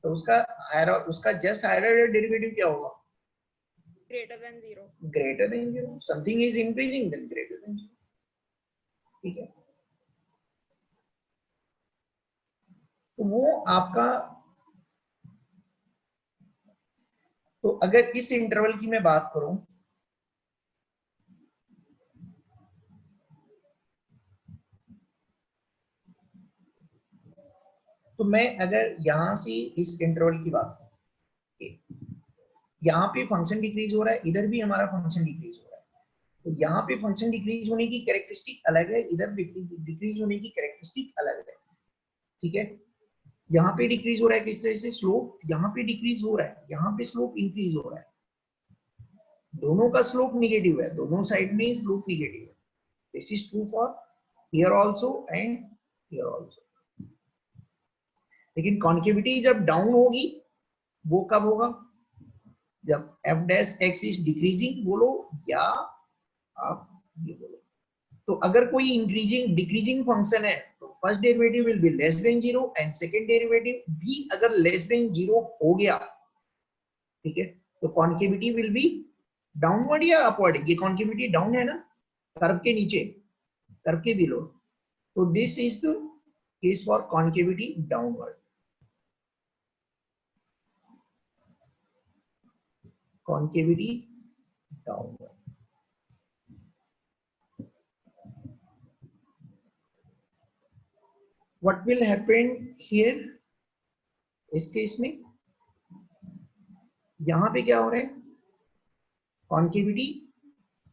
तो उसका हायर, उसका जस्ट हायर ऑर्डर डेरिवेटिव क्या होगा, Greater than 0. Greater than 0। Something is increasing then greater than 0। ठीक है, तो वो आपका तो अगर इस इंटरवल की मैं बात करूं, तो मैं अगर यहां से इस इंटरवल की बात करूं, यहाँ पे फंक्शन डिक्रीज हो रहा है, इधर भी हमारा फंक्शन डिक्रीज हो रहा है, तो यहाँ पे फंक्शन डिक्रीज होने की कैरेक्टरिस्टिक अलग है, इधर डिक्रीज होने की कैरेक्टरिस्टिक अलग है, ठीक है। यहाँ पे डिक्रीज हो रहा है किस तरह से, स्लोप यहाँ पे डिक्रीज हो रहा है, यहाँ पे स्लोप इंक्रीज हो रहा है, दोनों का स्लोप निगेटिव है, दोनों साइड में स्लोप निगेटिव है। This is true for here also and here also. लेकिन कॉन्केविटी जब डाउन होगी वो कब होगा, जब F dash x is decreasing बोलो या आप ये बोलो। तो अगर कोई इंक्रीजिंग डिक्रीजिंग फंक्शन है तो first derivative will be less than 0 and second derivative भी अगर लेस देन 0 हो गया, ठीक है, तो कॉन्केविटी विल बी डाउनवर्ड या अपवर्ड। ये कॉन्केविटी डाउन है ना, कर्व के नीचे, कर्व के बिलो, तो this is the case for concavity downward. concavity downward. What will happen here? इस केस में यहां पे क्या हो रहा है, कॉन्केविटी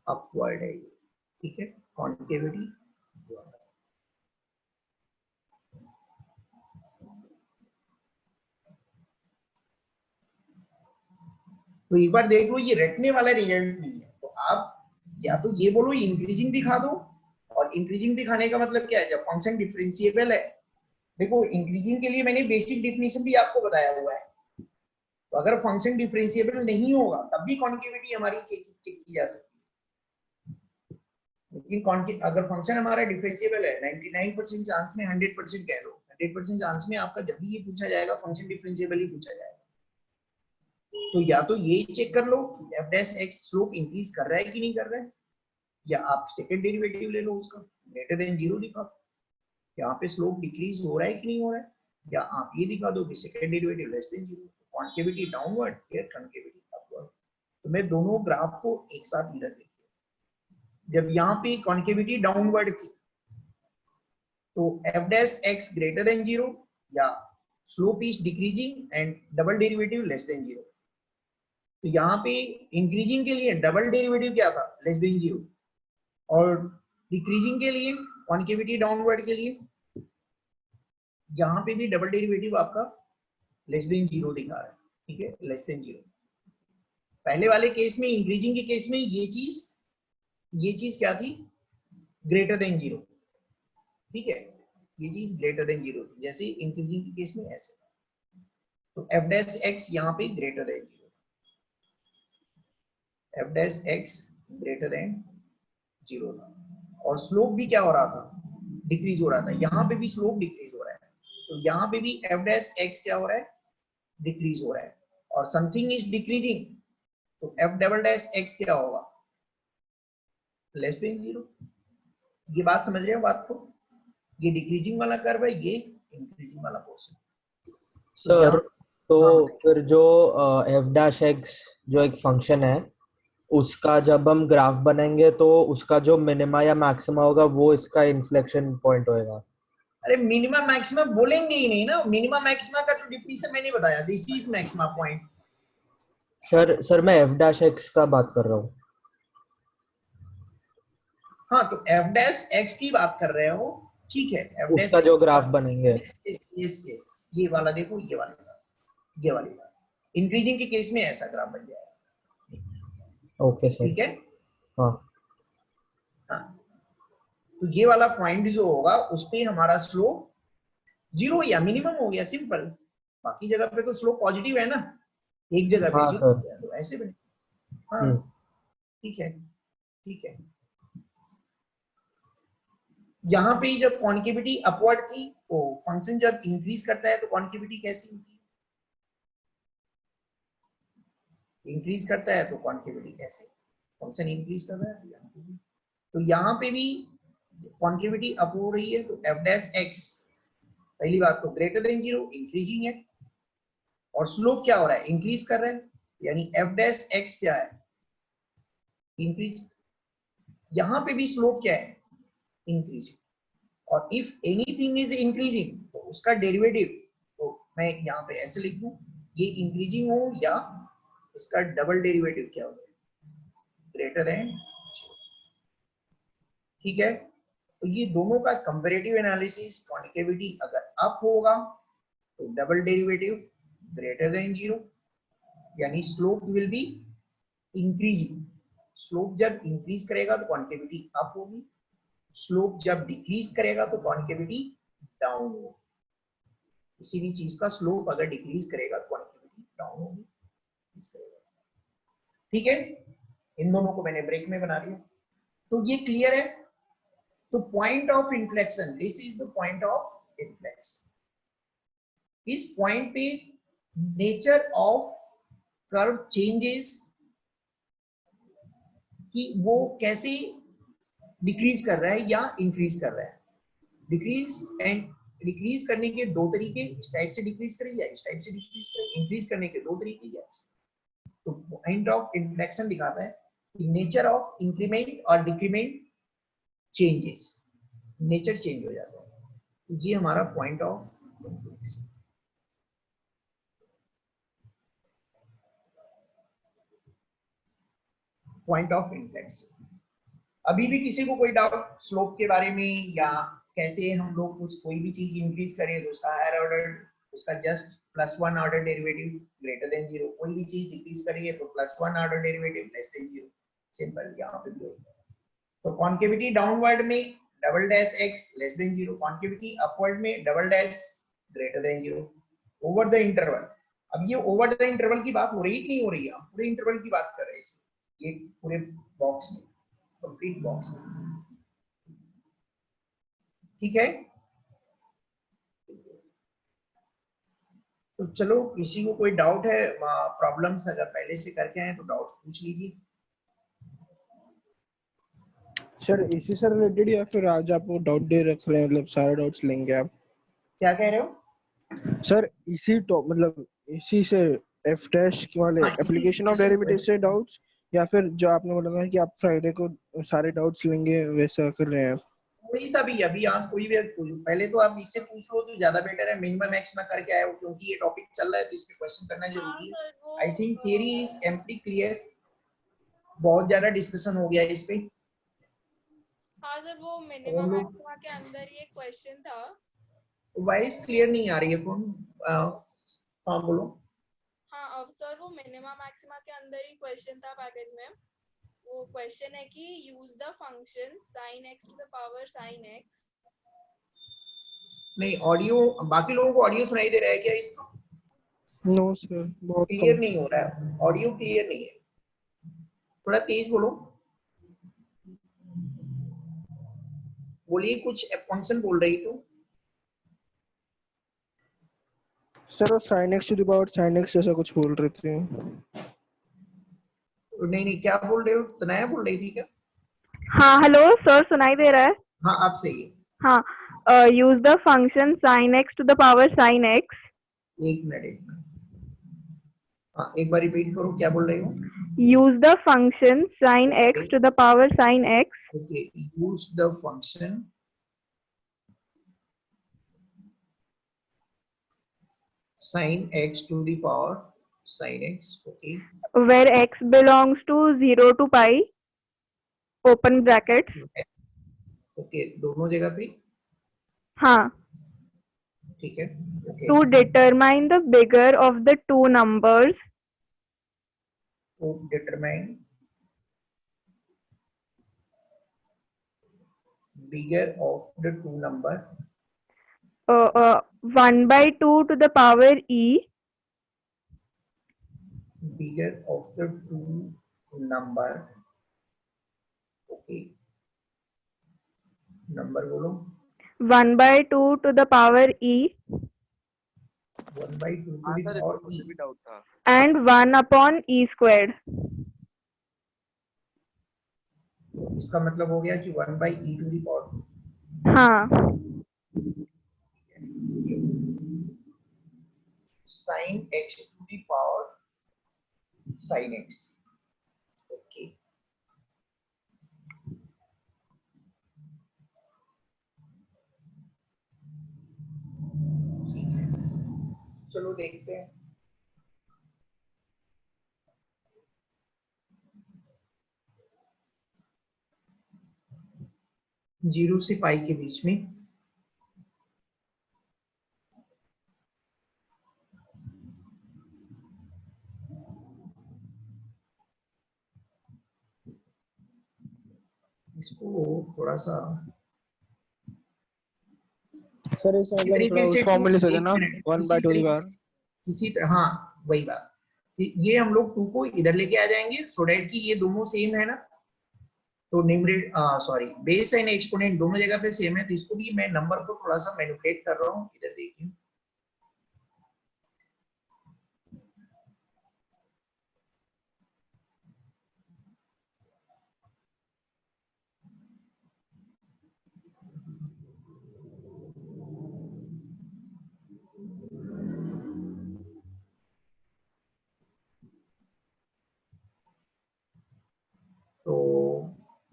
अपवर्ड है, ठीक है, कॉन्केविटी। तो एक बार देख लो, ये रटने वाला रिजल्ट नहीं है, तो आप या तो ये बोलो इंक्रीजिंग दिखा दो, और इंक्रीजिंग दिखाने का मतलब क्या है, जब फंक्शन डिफरेंशिएबल है। देखो इंक्रीजिंग के लिए मैंने बेसिक डेफिनेशन भी आपको बताया हुआ है, तो अगर फंक्शन डिफरेंशिएबल नहीं होगा तब भी कॉन्केविटी हमारी चेक की जा सकती है। लेकिन अगर फंक्शन हमारा डिफरेंशिएबल है, 99% चांस में 100% कह लो, 100% चांस में आपका जब भी ये पूछा जाएगा फंक्शन डिफरेंशिएबल ही पूछा जाएगा। तो या तो ये चेक कर लो F dash X slope increase कर रहा है कि नहीं कर रहा है, या आप सेकंड डेरिवेटिव ले लो उसका, ग्रेटर देन 0 दिखा, यहाँ पे स्लोप डिक्रीज हो रहा है कि नहीं हो रहा है, या आप ये दिखा दो कि second derivative less than 0, concavity downward, here concavity upward. तो मैं दोनों ग्राफ को एक साथ इधर देखिए, जब यहाँ पे कॉन्केविटी डाउनवर्ड थी तो F dash x greater than 0 या slope is decreasing and double derivative less than 0। तो यहाँ पे इंक्रीजिंग के लिए डबल डेरिवेटिव क्या था, लेस देन 0, और डिक्रीजिंग के लिए कॉन्केविटी डाउनवर्ड के लिए यहाँ पे भी डबल डेरिवेटिव आपका लेस देन 0 दिखा रहा है, ठीक है, लेस देन 0। पहले वाले केस में, इंक्रीजिंग के केस में ये चीज क्या थी, ग्रेटर देन 0, ठीक है, ये चीज ग्रेटर देन 0, जैसे इंक्रीजिंग के केस में ऐसे। तो एफ डैश एक्स यहाँ पे greater than 0, F dash x greater than 0 था, और स्लोप भी क्या हो रहा था, डिक्रीज हो रहा था, यहाँ पे भी स्लोप डिक्रीज हो रहा है, तो यहाँ पे भी एफ डैश एक्स क्या हो रहा है, डिक्रीज हो रहा है, और समथिंग इज डिक्रीजिंग, तो एफ डबल डैश एक्स क्या होगा, लेस देन 0। ये बात समझ रहे हो बात को, ये डिक्रीजिंग वाला कर्व है, ये इंक्रीजिंग वाला पोर्शन। सर तो फिर जो एफ डैश एक्स जो एक फंक्शन है, उसका जब हम ग्राफ बनाएंगे तो उसका जो मिनिमा या मैक्सिमा होगा वो इसका इन्फ्लेक्शन पॉइंट होएगा। अरे मिनिमा मैक्सिमा बोलेंगे ही नहीं ना, मिनिमा मैक्सिमा का तो डिफिनेशन मैंने बताया, this is maxima point. Sir मैं एफ डैश एक्स का बात कर रहा हूँ। हाँ तो एफ डैश एक्स की बात कर रहे हो, ठीक है, एफ डैश उसका जो ग्राफ बनेंगे, यस ये वाला देखो, ये वाली बात इंक्रीजिंग के केस में ऐसा ग्राफ बन जाएगा। ओके सर, ठीक है, हाँ हाँ, तो ये वाला पॉइंट जो होगा उस पे हमारा स्लोप 0 या मिनिमम हो गया, सिंपल। बाकी जगह पे तो स्लोप पॉजिटिव है ना, एक जगह पे 0 हो गया, तो ऐसे बने। हाँ ठीक है, ठीक है। यहाँ पे जब कॉन्केविटी अपवर्ड थी तो फंक्शन जब इंक्रीज करता है तो कॉन्केविटी कैसी होती है, इंक्रीज करता है तो कॉन्केविटी कैसे, फंक्शन इंक्रीज कर रहा है, तो यहाँ पे भी कॉन्केविटी अप हो रही है, तो एफ डैश एक्स पहली बात तो ग्रेटर देन 0, इंक्रीजिंग है, और स्लोप क्या हो रहा है, इंक्रीज कर रहा है, यानी एफ डैश एक्स क्या है, इंक्रीज। यहां पे भी स्लोप क्या है, इंक्रीजिंग। और इफ एनीथिंग इज इंक्रीजिंग तो उसका डेरिवेटिव, तो मैं यहाँ पे ऐसे लिख दूं, ये इंक्रीजिंग हो या इसका डबल डेरिवेटिव क्या होगा, ग्रेटर देन। ठीक है, तो ये दोनों का कंपैरेटिव एनालिसिस, कॉन्केविटी अगर अप होगा तो डबल डेरिवेटिव ग्रेटर देन 0, यानी slope will be increasing. Slope जब इंक्रीज करेगा तो कॉन्केविटी अप होगी, स्लोप जब डिक्रीज करेगा तो कॉन्केविटी डाउन होगी। किसी भी चीज का स्लोप अगर डिक्रीज करेगा तो कॉन्केविटी डाउन होगी। ठीक है, इन दोनों को मैंने ब्रेक में बना दिया, तो ये क्लियर है। तो point of inflection, this is the point of inflection. इस पॉइंट पे नेचर ऑफ कर्व चेंजेस, कि वो कैसे डिक्रीज कर रहा है या इंक्रीज कर रहा है। डिक्रीज करने के दो तरीके, इस टाइप से डिक्रीज करे या इस टाइप से डिक्रीज करे। इंक्रीज करने के दो तरीके या तो पॉइंट ऑफ इन्फ्लेक्शन दिखाता है कि नेचर ऑफ इंक्रीमेंट और डिक्रीमेंट चेंजेस, नेचर चेंज हो जाता है। तो ये हमारा point of inflection. Point of inflection. अभी भी किसी को कोई डाउट स्लोप के बारे में, या कैसे हम लोग कुछ कोई भी चीज इंक्रीज करें तो उसका हायर ऑर्डर, उसका just +1 order derivative greater than 0, कोई भी चीज डिक्रीज करिए तो +1 order derivative less than 0। Simple, यहाँ पे भी होगा। तो कॉन्केविटी डाउनवर्ड में double dash X less than 0, concavity upward में double dash greater than 0। Over the interval, अब ये ओवर द इंटरवल की बात हो रही है कि नहीं हो रही है, हम पूरे इंटरवल की बात कर रहे हैं ये पूरे बॉक्स में, कंप्लीट बॉक्स में। ठीक है, तो चलो किसी को कोई डाउट है, प्रॉब्लम्स अगर पहले से करके आए तो डाउट्स पूछ लीजिए। सर इसी से रिलेटेड या फिर आज आप डाउट डे रख रहे हैं, मतलब सारे डाउट्स लेंगे आप? क्या कह रहे हो सर इसी तो मतलब इसी से एफ डैश वाले हाँ, एप्लीकेशन ऑफ डेरिवेटिव से डाउट्स, या फिर जो आपने बोला था कि आप फ्राइडे को सारे डाउट्स लेंगे वैसा कर रहे हैं आप? कोई सा भी, अभी आज कोई भी पहले तो आप इससे पूछ लो तो ज्यादा बेटर है, मिनिमम एक्स ना करके आए हो, क्योंकि ये टॉपिक चल रहा है तो इस पे क्वेश्चन करना जरूरी है। I think theory is empty clear, बहुत ज्यादा डिस्कशन हो गया इस पे। हाँ सर, वो मिनिमम मैक्सिमा के अंदर ये क्वेश्चन था। वॉइस क्लियर नहीं आ रही है, कौन? हाँ बोलो। हाँ अब सर वो मिनिमम मैक्सिमा के अंदर ही क्वेश्चन था पैकेज में। वो क्वेश्चन है कि use the function sin x to the power sin x। नहीं, ऑडियो, बाकी लोगों को ऑडियो सुनाई दे रहा है क्या इसका? नो सर, बहुत क्लियर कम। नहीं हो रहा है, ऑडियो क्लियर नहीं है, थोड़ा तेज बोलो। बोलिए, कुछ फंक्शन बोल रही तो। सर वो sin x to the power sin x जैसा कुछ बोल रहे थे। नहीं नहीं, क्या बोल रहे हो, तनया बोल रही थी क्या? हाँ हेलो सर, सुनाई दे रहा है? हाँ आप सही है। हाँ, use the function sin x to the power sin x। एक मिनट हाँ, एक बार रिपीट करो, क्या बोल रहे हो? Use the function sin x to the power sin x। Okay, use the function sin x to the power sin x, okay, where x belongs to 0 to pi, open brackets। Okay, दोनों जगह पे। हाँ, ठीक है, okay, to determine the bigger of the two numbers, to determine bigger of the two number, 1/2 to the power e, bigger of the two number, okay, number बोलो। 1/2 to the power e 1/2 to हाँ the sir, power इसमें मुझे भी e, doubt था। and 1 upon e squared। इसका मतलब हो गया कि 1/e to the power। हाँ, sin x to the power sin x. Okay, ठीक है, चलो देखते हैं। जीरो से पाई के बीच में इसको थोड़ा सा सर इस इसी मतलब तरीके थोड़ा से उस फॉर्मूले से एक देना मिनट, 1 इसी बाय 2 की तरीके पावर। इसी तरह, हाँ वही बात कि ये हम लोग 2 को इधर लेके आ जाएंगे सो डैट कि ये दोनों सेम है ना, तो numerator sorry base and exponent दोनों जगह पे सेम है, तो इसको भी मैं नंबर को थोड़ा सा मैनिपुलेट कर रहा हूँ, इधर देखिए। तो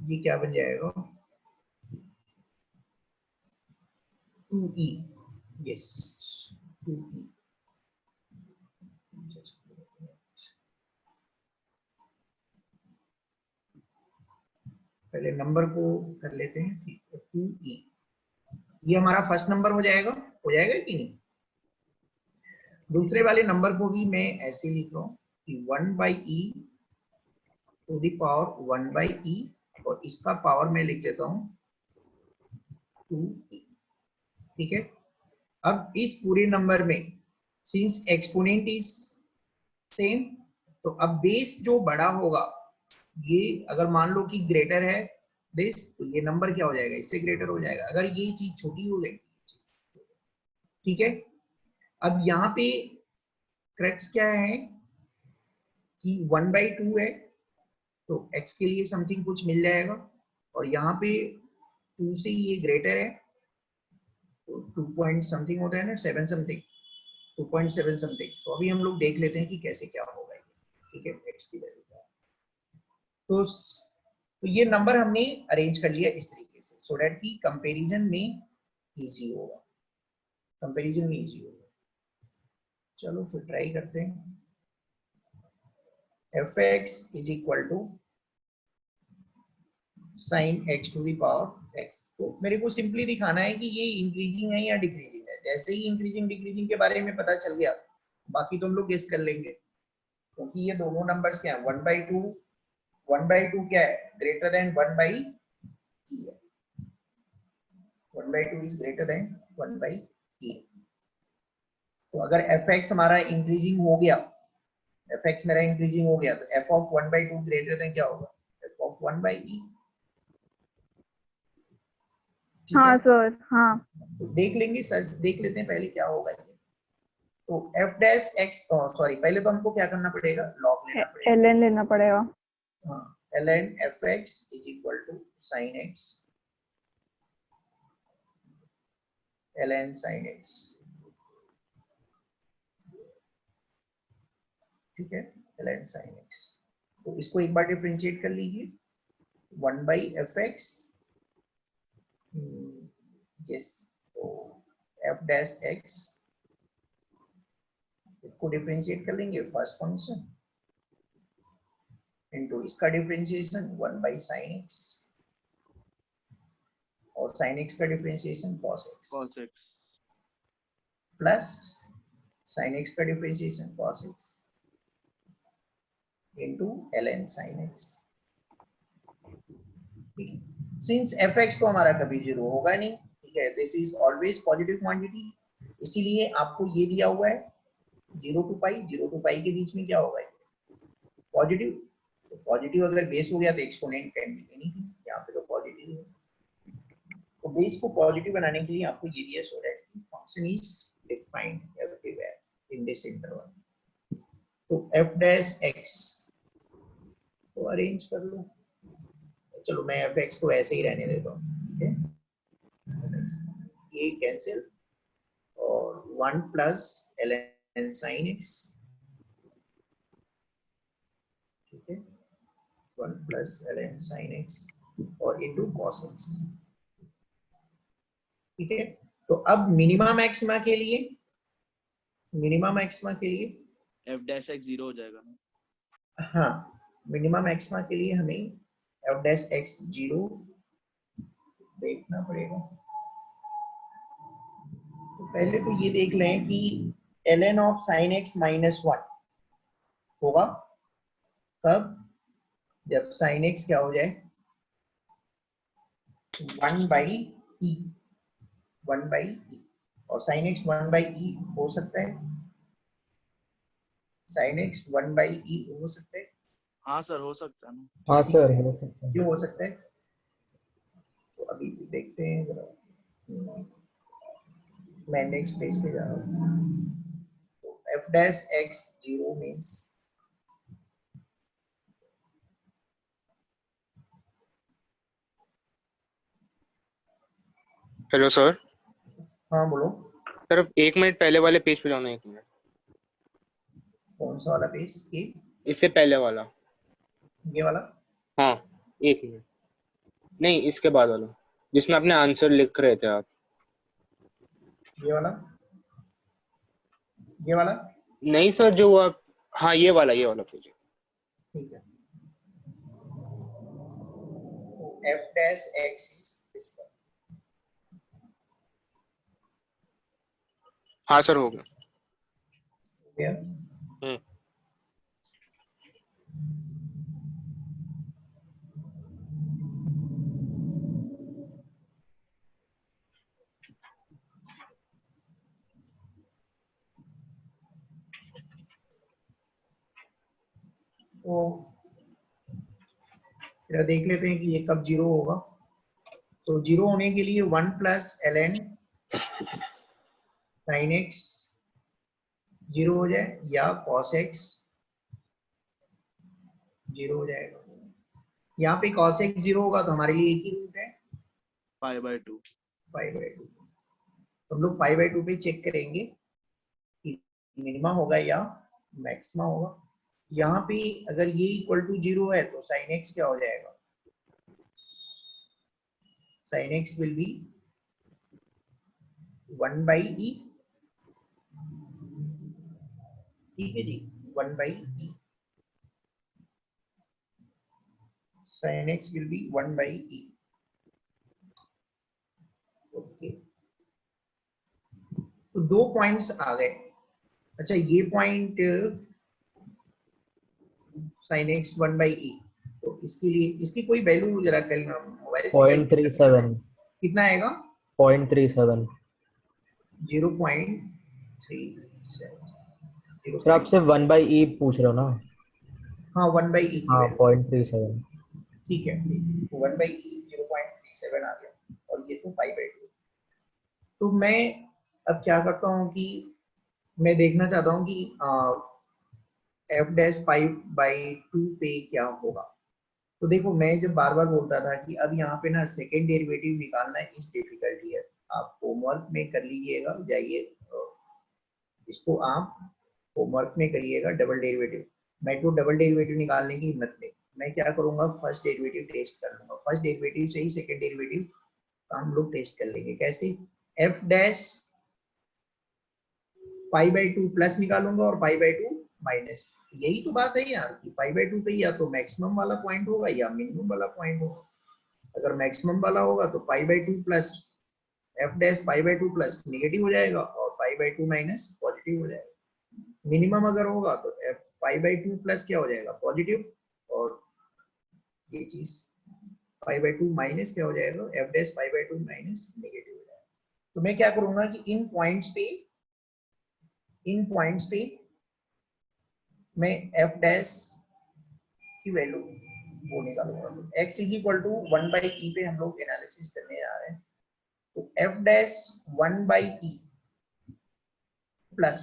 ये क्या बन जाएगा, 2e, यस 2e। पहले नंबर को कर लेते हैं, ठीक है 2e, ये हमारा फर्स्ट नंबर हो जाएगा कि नहीं। दूसरे वाले नंबर को भी मैं ऐसे लिख रहा हूँ कि 1/e to the power 1/e, और इसका पावर मैं लिख लेता हूँ 2e, ठीक है। अब इस पूरे नंबर में सिंस एक्सपोनेंट इज सेम, तो अब बेस जो बड़ा होगा, ये अगर मान लो कि ग्रेटर है बेस, तो ये नंबर क्या हो जाएगा, इससे ग्रेटर हो जाएगा। अगर ये चीज छोटी हो गई, ठीक है। अब यहाँ पे क्रक्स क्या है कि 1/2 है, तो x के लिए समथिंग कुछ मिल जाएगा, और यहाँ पे 2 से ये ग्रेटर है, तो 2 पॉइंट समथिंग होता है ना, 7 समथिंग, 2.7 समथिंग। तो अभी हम लोग देख लेते हैं कि कैसे क्या होगा, ठीक है, x की वैल्यू क्या है। तो ये नंबर हमने अरेंज कर लिया इस तरीके से, सो दैट की कंपैरिजन में इजी होगा, कंपैरिजन में इजी होगा। चलो फिर ट्राई करते हैं। fx is equal to sin x to the power x। तो मेरे को सिंपली दिखाना है कि ये इंक्रीजिंग है या डिक्रीजिंग है। जैसे ही इंक्रीजिंग डिक्रीजिंग के बारे में पता चल गया, बाकी तो हम लोग गेस कर लेंगे, क्योंकि ये दोनों नंबर्स क्या है, 1/2 क्या है, ग्रेटर देन 1/e है, 1/2 इज ग्रेटर देन 1/e। तो अगर fx हमारा इंक्रीजिंग हो गया, fx मेरा इंक्रीजिंग हो गया, तो f ऑफ 1/2 ग्रेटर देन क्या होगा, f ऑफ 1/e। हाँ सर, हाँ। तो देख लेंगे सर, देख लेते हैं पहले क्या होगा ये। तो f डैश x, सॉरी पहले तो हमको क्या करना पड़ेगा, लॉग लेना पड़ेगा, ln लेना पड़ेगा। हाँ ln fx is equal to sin x, ln sin x, ठीक है, ln sin x। तो इसको एक बार डिफरेंशिएट कर लीजिए, 1/fx, यस, तो f डैश x, इसको डिफरेंशिएट कर लेंगे फर्स्ट फंक्शन इनटू इसका डिफरेंशिएशन 1/sin x, और sin x का differentiation cos x, plus sin x का differentiation cos x into ln sin x। ठीक है, सिंस fx तो हमारा कभी जीरो होगा नहीं, ठीक है, this is always positive quantity, इसीलिए आपको ये दिया हुआ है 0 to पाई के बीच में क्या होगा, पॉजिटिव। तो पॉजिटिव अगर बेस हो गया तो एक्सपोनेंट कैन बी एनीथिंग, यहाँ पे तो पॉजिटिव है। तो बेस को पॉजिटिव बनाने के लिए आपको ये दिया, so that function is defined everywhere in this interval. तो f डैश x तो अरेंज कर लो, चलो मैं fx को ऐसे ही रहने देता हूँ, ठीक है, ये कैंसिल, और 1 प्लस ln sin x ठीक है, 1 प्लस ln sin x और इंटू cos x। ठीक है, तो अब मिनिमा मैक्सिमा के लिए एफ डैश एक्स 0 हो जाएगा ना। हाँ, मिनिमा मैक्सिमा के लिए हमें f डैश x 0 देखना पड़ेगा। तो पहले तो ये देख लें कि ln of sin x minus 1 होगा कब, जब sin x क्या हो जाए 1 बाई e, और sin x 1 बाई e हो सकता है, sin x 1 बाई e हो सकता है। हाँ सर हो सकता है ना। हाँ सर हो सकता है। क्यों हो सकता है, तो अभी देखते हैं जरा, मैं नेक्स्ट पेज पे जा रहा हूँ। तो f dash x 0 means hello sir. हाँ बोलो, सर 1 मिनट पहले वाले पेज पे जाना, 1 मिनट। कौन सा वाला पेज, ये इससे पहले वाला। वाला? हाँ 1 मिनट, नहीं इसके बाद वाला, जिसमें अपने आंसर लिख रहे थे आप। ये वाला नहीं सर, जो आप, हाँ ये वाला पेज। ठीक है। तो f dash x is this one. हाँ सर हो गया। गया? हम्म। तो फिर देख लेते हैं कि ये कब 0 होगा। तो 0 होने के लिए 1 प्लस ln sin x 0 हो जाए या cos x 0 हो जाएगा। यहाँ पे cos x 0 होगा तो हमारे लिए एक ही रूट है, पाई बाय 2। हम लोग पाई बाय 2 पे चेक करेंगे कि मिनिमा होगा या मैक्सिमा होगा। यहाँ पे अगर ये इक्वल टू 0 है तो sin x क्या हो जाएगा, sin x will be 1 by e। ठीक है जी, 1 by e, sin x will be 1 by e। Okay, तो 2 पॉइंट्स आ गए। अच्छा, ये point sin x 1 by e, तो इसके लिए इसकी कोई वैल्यू जरा कल मोबाइल से कैलकुलेट 0.37 कितना आएगा, 0.37। 0.37। सर आपसे 1 बाई ई पूछ रहे हो ना? हाँ, 1 बाई e की हाँ वैल्यू, 0.37। ठीक है, 1 बाई e 0.37 आ गया और ये तो पाई बाई 2। तो मैं अब क्या करता हूँ कि मैं देखना चाहता हूँ कि f डैश पाई बाई 2 पे क्या होगा। तो देखो, मैं जब बार बार बोलता था कि अब यहाँ पे ना सेकेंड डेरिवेटिव निकालना इस डिफिकल्टी है, आप होमवर्क में कर लीजिएगा, जाइए इसको आप होमवर्क में करिएगा डबल डेरिवेटिव। मैं तो डबल डेरिवेटिव निकालने की हिम्मत नहीं, मैं क्या करूंगा फर्स्ट डेरिवेटिव टेस्ट कर लूंगा, फर्स्ट डेरिवेटिव से ही सेकेंड डेरिवेटिव का हम लोग टेस्ट कर लेंगे। कैसे, f dash pi by 2 plus निकालूंगा और पाई बाई 2 माइनस। यही तो बात है यार कि पाई बाई 2 पे या तो मैक्सिमम वाला पॉइंट होगा या मिनिमम वाला पॉइंट होगा। अगर मैक्सिमम वाला होगा तो pi by 2 plus f dash pi by 2 plus negative हो जाएगा और पाई बाई 2 माइनस पॉजिटिव हो जाएगा। मिनिमम अगर होगा तो f पाई बाई 2 प्लस क्या हो जाएगा, पॉजिटिव, और ये चीज पाई बाई 2 माइनस क्या हो जाएगा, f dash pi by 2 minus negative हो जाएगा। तो मैं क्या करूंगा कि इन पॉइंट्स पे मैं f डैश की वैल्यू वो निकालूंगा। तो x is equal to 1 by e पे हम लोग एनालिसिस करने जा रहे हैं। तो f dash 1 by e plus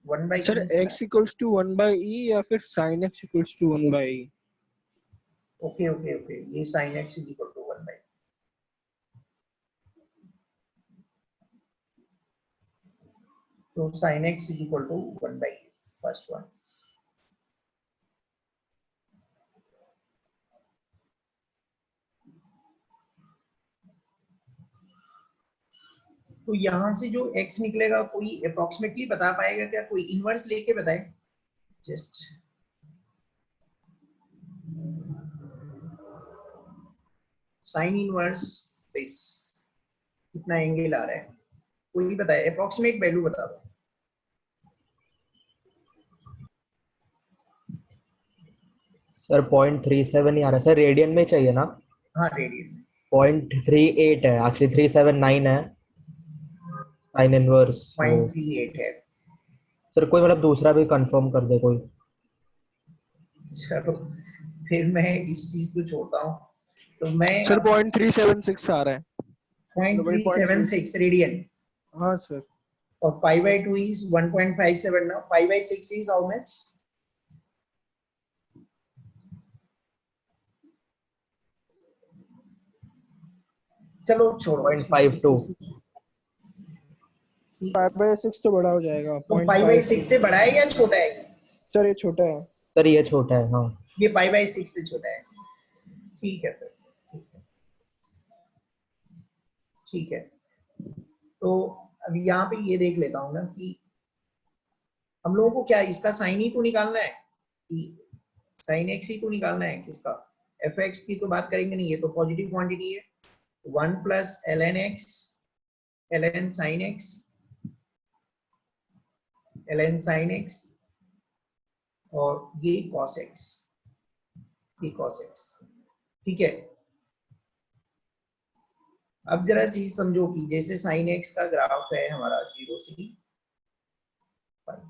1 by sir e x equals to 1 by e या फिर sin x equals to 1 by e? Okay, ये sin x is equal to 1 by, तो sin x is equal to 1 by first one. तो यहाँ से जो x निकलेगा कोई अप्रोक्सीमेटली बता पाएगा क्या? कोई इनवर्स लेके बताए जस्ट। साइन इनवर्स दिस कितना एंगल आ रहा है, कोई बताए अप्रोक्सीमेट वैल्यू बता दो। सर 0.37 ही आ रहा है सर, रेडियन में चाहिए ना? हाँ रेडियन 0.38 है एक्चुअली, 379 है साइन इनवर्स। 0.38 है। सर कोई मतलब दूसरा भी कंफर्म कर दे कोई। चलो फिर मैं इस चीज को छोड़ता हूँ, तो मैं सर 0.376 आ रहा है। 0.376 रेडियन। हाँ सर। और pi/2 is 1.57 now. pi/6 is how much? चलो छोड़ो। 0.52। 5/6 तो बड़ा हो जाएगा। तो pi/6 से बड़ा है या छोटा है? सर ये छोटा है। सर ये छोटा है हाँ। ये pi/6 से छोटा है। ठीक है फिर, ठीक है। तो अभी यहाँ पे ये देख लेता हूँ ना कि हम लोगों को क्या इसका साइन ही तो निकालना है, कि साइन x ही तो निकालना है किसका, fx की तो बात करेंगे नहीं, ये तो पॉजिटिव क्वांटिटी है। 1 + ln x ln sin x ln sin x और ये cos x, ये cos x। ठीक है, अब जरा चीज समझो कि जैसे sin x का ग्राफ है हमारा 0 से 5,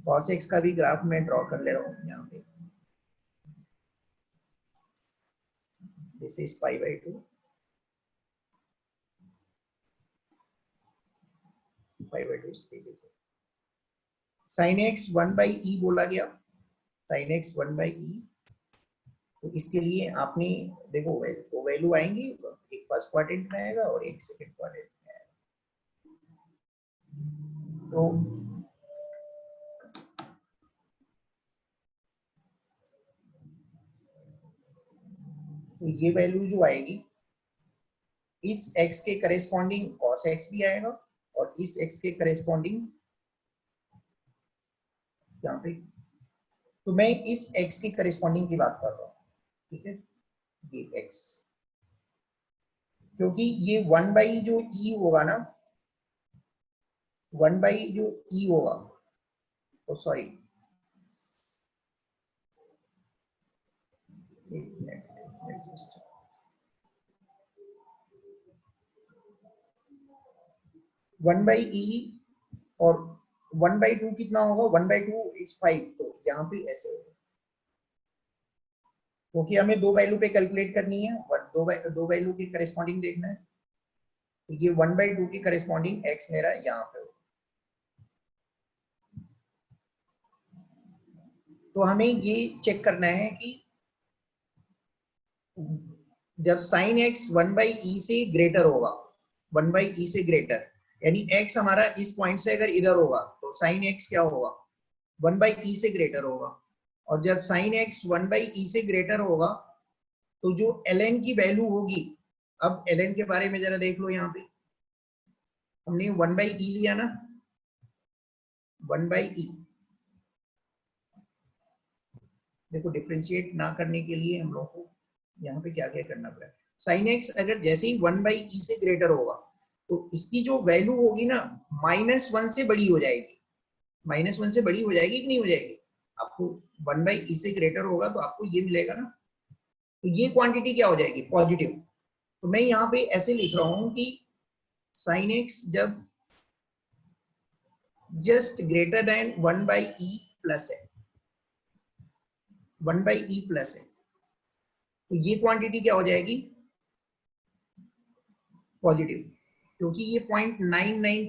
cos x का भी ग्राफ मैं ड्रॉ कर ले रहा हूँ यहाँ पे। दिस इज pi/2, pi/2 इस तरीके से। sin x 1/e बोला गया, sin x 1/e। तो इसके लिए आपने देखो दो वैल्यू आएंगी, एक फर्स्ट क्वाड्रेंट में आएगा और एक सेकंड क्वाड्रेंट में आएगा। तो ये वैल्यू जो आएगी इस x के करेस्पॉन्डिंग cos x भी आएगा और इस x के करेस्पॉन्डिंग यहाँ पे, तो मैं इस x के करेस्पॉन्डिंग की बात कर रहा हूँ। ठीक है, ये x, क्योंकि ये 1/e जो e होगा ना, 1/e जो e होगा, तो सॉरी जस्ट 1/e और 1/2 कितना होगा, 1/2 is 5। तो यहाँ पे ऐसे होगा क्योंकि हमें दो वैल्यू पे कैलकुलेट करनी है, दो वैल्यू के करेस्पॉन्डिंग देखना है। तो ये 1/2 के करेस्पॉन्डिंग x मेरा यहाँ पे होगा। तो हमें ये चेक करना है कि जब sin x 1/e से ग्रेटर होगा, 1/e से ग्रेटर, यानी x हमारा इस पॉइंट से अगर इधर होगा तो sin x क्या होगा, 1/e से ग्रेटर होगा। और जब sin x 1/e से ग्रेटर होगा तो जो ln की वैल्यू होगी, अब ln के बारे में जरा देख लो, यहाँ पे हमने 1/e लिया ना, 1/e देखो डिफरेंशिएट ना करने के लिए हम लोग को यहाँ पे क्या क्या करना पड़ेगा। sin x अगर जैसे ही 1/e से ग्रेटर होगा तो इसकी जो वैल्यू होगी ना -1 से बड़ी हो जाएगी, -1 से बड़ी हो जाएगी कि नहीं हो जाएगी? आपको 1/e से ग्रेटर होगा तो आपको ये मिलेगा ना, तो ये क्वांटिटी क्या हो जाएगी, पॉजिटिव। तो मैं यहाँ पे ऐसे लिख रहा हूँ कि sin x जब just greater than 1/e plus है, 1/e प्लस है, तो ये क्वांटिटी क्या हो जाएगी, पॉजिटिव, क्योंकि ये 0.99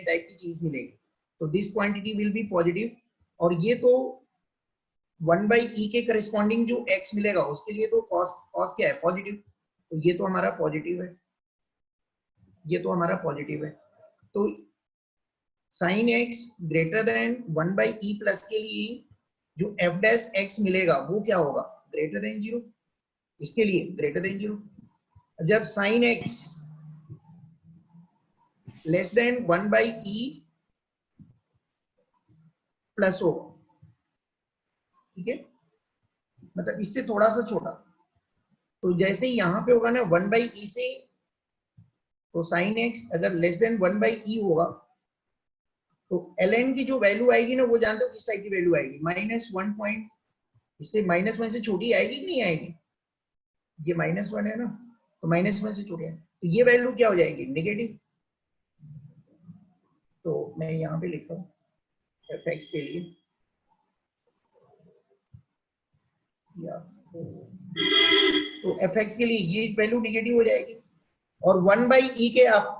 टाइप की चीज मिलेगी। तो this quantity will be positive. और ये तो 1/e के करेस्पॉन्डिंग जो x मिलेगा उसके लिए तो cos क्या है, पॉजिटिव। तो ये तो हमारा पॉजिटिव है, ये तो हमारा पॉजिटिव है। तो sin x greater than 1/e plus के लिए जो f' x मिलेगा वो क्या होगा, ग्रेटर देन 0, इसके लिए ग्रेटर देन 0। जब sine x less then 1/e plus हो, ठीक है, मतलब इससे थोड़ा सा छोटा, तो जैसे ही यहां पे होगा ना 1/e से, तो साइन एक्स अगर लेस देन 1/e होगा तो ln की जो वैल्यू आएगी ना, वो जानते हो किस टाइप की वैल्यू आएगी, -1 पॉइंट, इससे -1 से छोटी आएगी कि नहीं आएगी, ये -1 है ना, तो -1 से छोटी है, तो ये वैल्यू क्या हो जाएगी, नेगेटिव। तो मैं यहाँ पे लिख रहा हूँ fx के लिए, या तो fx के लिए ये वैल्यू नेगेटिव हो जाएगी, और 1/e के आप